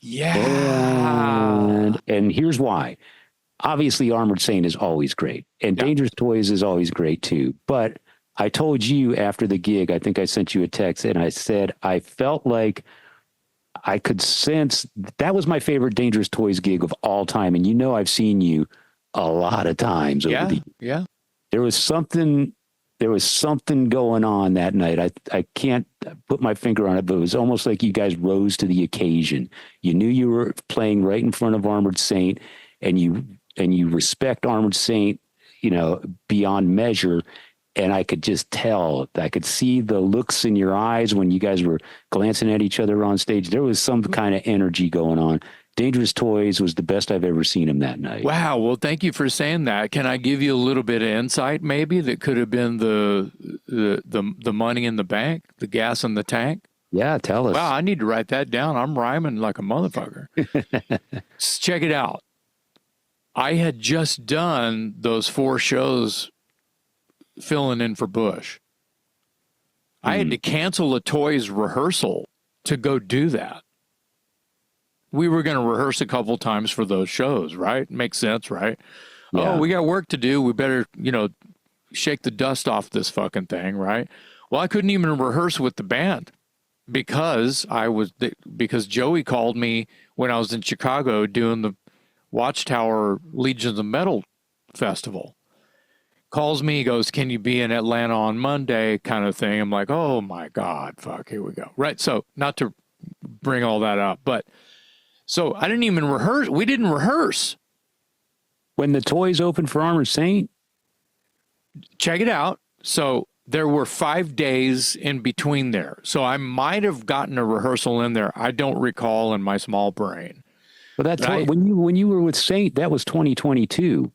Yeah. And here's why. Obviously, Armored Saint is always great, and Dangerous Toys is always great too. But I told you after the gig, I think I sent you a text, and I said I felt like I could sense that was my favorite Dangerous Toys gig of all time. And you know, I've seen you a lot of times over the years. There was something going on that night. I can't put my finger on it, but it was almost like you guys rose to the occasion. You knew you were playing right in front of Armored Saint, and you respect Armored Saint, you know, beyond measure. And I could just tell, I could see the looks in your eyes when you guys were glancing at each other on stage. There was some kind of energy going on. Dangerous Toys was the best I've ever seen him that night. Wow. Well, thank you for saying that. Can I give you a little bit of insight maybe that could have been the money in the bank, the gas in the tank? Yeah, tell us. Wow, I need to write that down. I'm rhyming like a motherfucker. Check it out. I had just done those 4 shows filling in for Bush. I had to cancel a Toys rehearsal to go do that. We were going to rehearse a couple times for those shows, right? Makes sense, right? Yeah. Oh, we got work to do. We better, shake the dust off this fucking thing, right? Well, I couldn't even rehearse with the band because Joey called me when I was in Chicago doing the Watchtower Legions of Metal Festival. Calls me, goes, can you be in Atlanta on Monday, kind of thing. I'm like, oh my God, fuck, here we go. Right. So not to bring all that up, but so I didn't even rehearse. We didn't rehearse. When the Toys opened for Armored Saint? Check it out. So there were 5 days in between there. So I might have gotten a rehearsal in there. I don't recall in my small brain. Well, that's when you were with Saint, that was 2022.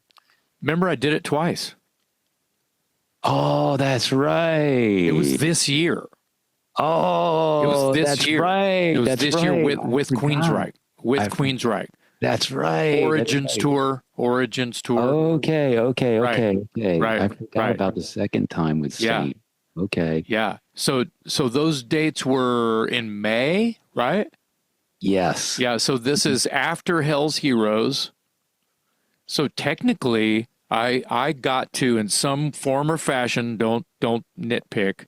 Remember, I did it twice. Oh, that's right. It was this year. Oh, it was this that's year. right. It was that's this right. year with Queensryche. Queensryche. That's right. Origins tour. Okay. Right. I forgot about the second time with Saint. Okay. Yeah. So those dates were in May, right? Yes. Yeah. So this is after Hell's Heroes. So technically, I got to, in some form or fashion, don't nitpick,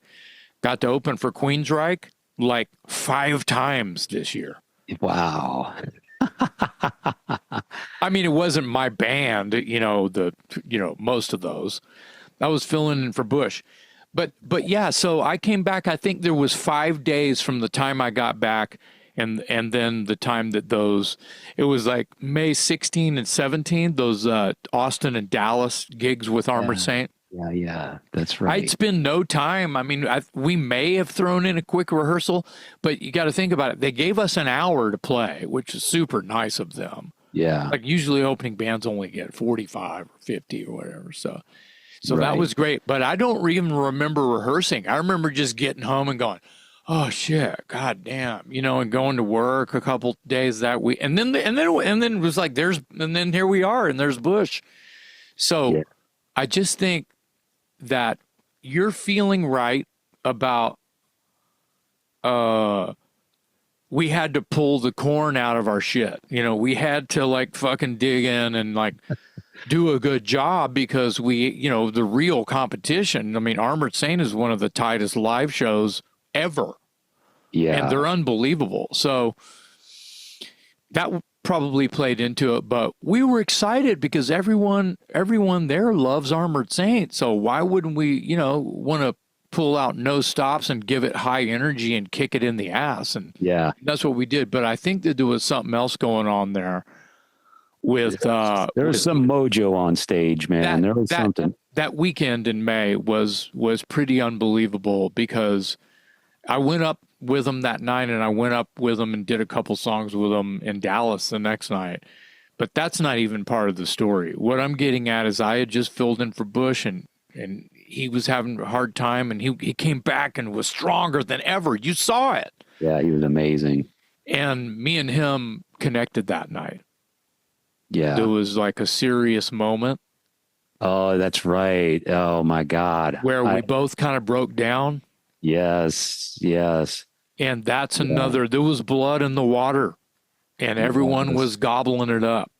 got to open for Queensryche like 5 times this year. Wow. I mean, it wasn't my band, most of those. I was filling in for Bush. But yeah, so I came back, I think there was 5 days from the time I got back and then the time that it was like May 16 and 17, those Austin and Dallas gigs with Armored Saint. Yeah, that's right. I'd spend no time. I mean, we may have thrown in a quick rehearsal, but you got to think about it. They gave us an hour to play, which is super nice of them. Yeah. Like usually opening bands only get 45 or 50 or whatever. So that Right. was great. But I don't even remember rehearsing. I remember just getting home and going, oh shit, god damn, and going to work a couple days that week. And then it was like and then here we are and there's Bush. So Yeah. I just think that you're feeling right about we had to pull the corn out of our shit. We had to like fucking dig in and like do a good job because the real competition. I mean, Armored Saint is one of the tightest live shows ever, and Yeah. they're unbelievable. So that probably played into it, but we were excited because everyone there loves Armored Saint. So why wouldn't we, want to pull out no stops and give it high energy and kick it in the ass? And Yeah. that's what we did. But I think that there was something else going on there with There was some mojo on stage, man. that There was that something. that weekend in May was pretty unbelievable because I went up with them that night and I went up with them and did a couple songs with them in Dallas the next night. But that's not even part of the story. What I'm getting at is I had just filled in for Bush and he was having a hard time and he came back and was stronger than ever. You saw it. Yeah, he was amazing. And me and him connected that night. Yeah. There was like a serious moment Oh, that's right. Oh my God. where we both kind of broke down. Yes. Yes. And that's Yeah. there was blood in the water and everyone was gobbling it up.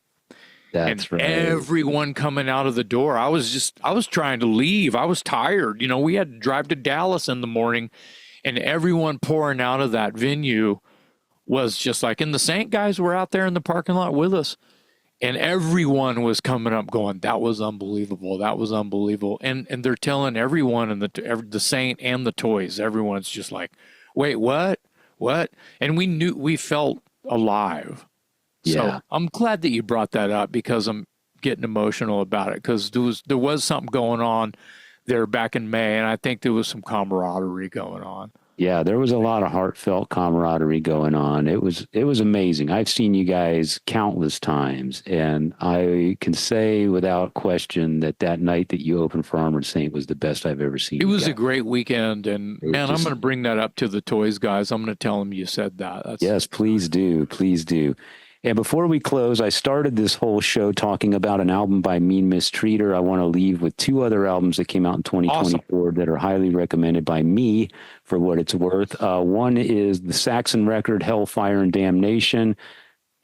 And That's right. everyone coming out of the door, I was trying to leave. I was tired. We had to drive to Dallas in the morning and everyone pouring out of that venue was just like, and the Saint guys were out there in the parking lot with us. And everyone was coming up going, that was unbelievable. That was unbelievable. And they're telling everyone and the Saint and the Toys, everyone's just like, wait, what? What? And we felt alive. Yeah. So I'm glad that you brought that up because I'm getting emotional about it because there was something going on there back in May. And I think there was some camaraderie going on. Yeah, there was a lot of heartfelt camaraderie going on. It was amazing. I've seen you guys countless times, and I can say without question that night that you opened for Armored Saint was the best I've ever seen. It was a great weekend, and man, I'm going to bring that up to the Toys guys. I'm going to tell them you said that. Yes, please do. Please do. And before we close, I started this whole show talking about an album by Mean Mistreater. I want to leave with two other albums that came out in 2024 that are highly recommended by me for what it's worth. One is the Saxon record, Hellfire and Damnation.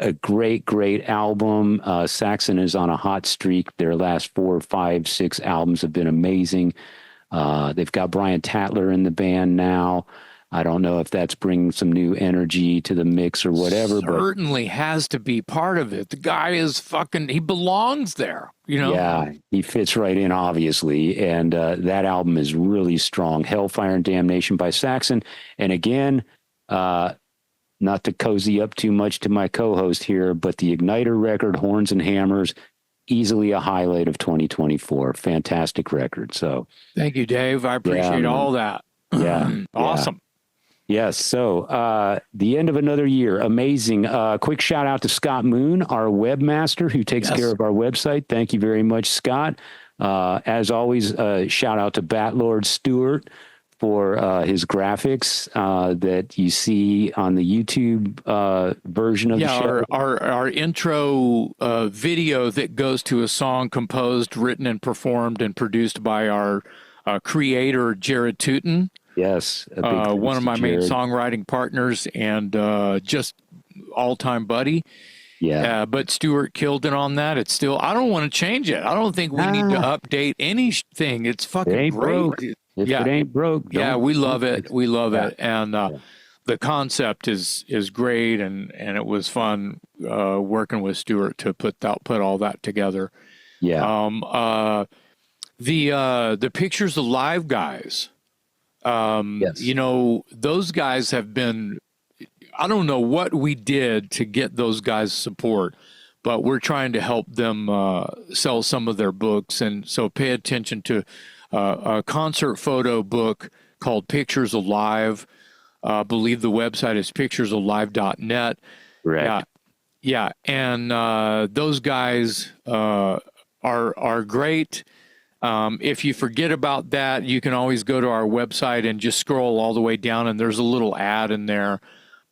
A great, great album. Saxon is on a hot streak. Their last 4, 5, 6 albums have been amazing. They've got Brian Tatler in the band now. I don't know if that's bringing some new energy to the mix or whatever. Certainly has to be part of it. The guy is he belongs there, Yeah, he fits right in, obviously. And that album is really strong. Hellfire and Damnation by Saxon. And again, not to cozy up too much to my co-host here, but the Igniter record, Horns and Hammers, easily a highlight of 2024. Fantastic record. So thank you, Dave. I appreciate all that. Yeah. Awesome. Yes. So the end of another year. Amazing. Quick shout out to Scott Moon, our webmaster who takes care of our website. Thank you very much, Scott. As always, shout out to Batlord Stuart for his graphics that you see on the YouTube version of the show. Our intro video that goes to a song composed, written, and performed and produced by our creator, Jared Tuten. Yes. One of my main songwriting partners and just all-time buddy. Yeah. But Stuart killed it on that. It's still, I don't want to change it. I don't think we need to update anything. It's fucking great. Broke. If it ain't broke, we love it. We love it. And the concept is great. And it was fun working with Stuart to put all that together. Yeah. The Pictures Alive guys. Those guys have been, I don't know what we did to get those guys support, but we're trying to help them sell some of their books. And so pay attention to a concert photo book called Pictures Alive. I believe the website is picturesalive.net. Right. Yeah, and those guys are great. If you forget about that, you can always go to our website and just scroll all the way down, and there's a little ad in there.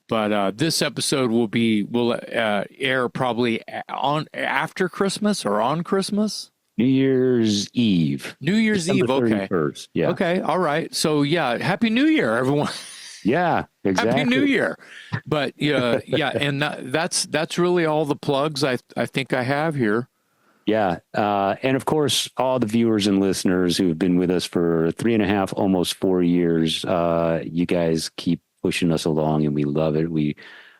But this episode will air probably on after Christmas or on Christmas. New Year's Eve. New Year's December Eve. Okay. 31st. Yeah. Okay. All right. So yeah, Happy New Year, everyone. Yeah, exactly. Happy New Year. But yeah, and that's really all the plugs I think I have here. Yeah. And of course, all the viewers and listeners who have been with us for 3.5, almost 4 years, you guys keep pushing us along and we love it. We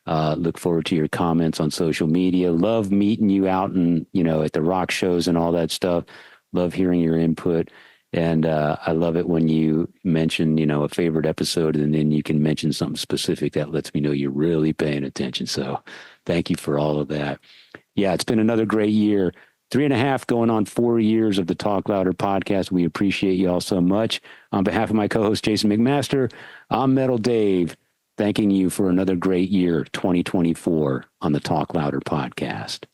look forward to your comments on social media. Love meeting you out and, at the rock shows and all that stuff. Love hearing your input. And I love it when you mention, a favorite episode and then you can mention something specific that lets me know you're really paying attention. So thank you for all of that. Yeah, it's been another great year. 3.5 going on 4 years of the Talk Louder podcast. We appreciate you all so much. On behalf of my co-host, Jason McMaster, I'm Metal Dave, thanking you for another great year, 2024, on the Talk Louder podcast.